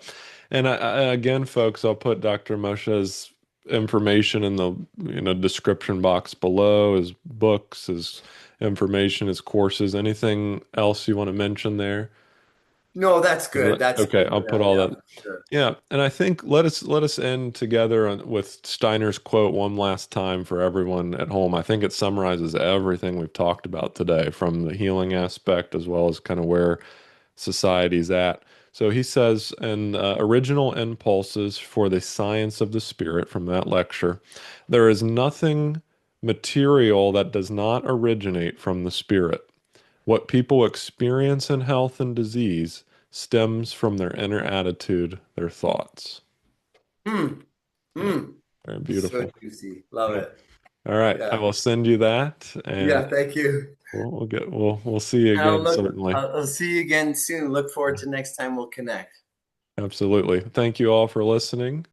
And again, folks, I'll put Dr. Moshe's information in the description box below, his books, his information, his courses, anything else you want to mention there. No, that's good. That's Okay, good I'll for put now. all Yeah, that. for sure. Yeah, and I think let us end together with Steiner's quote one last time for everyone at home. I think it summarizes everything we've talked about today, from the healing aspect as well as kind of where society's at. So he says, in Original Impulses for the Science of the Spirit, from that lecture, there is nothing material that does not originate from the Spirit. What people experience in health and disease stems from their inner attitude, their thoughts. Mm, Yeah, mm. very So beautiful. juicy. Love Yeah. it. All right, I Yeah. will send you that, and Yeah. Thank you. we'll see you And again certainly. I'll see you again soon. Look forward to next time we'll connect. Absolutely. Thank you all for listening.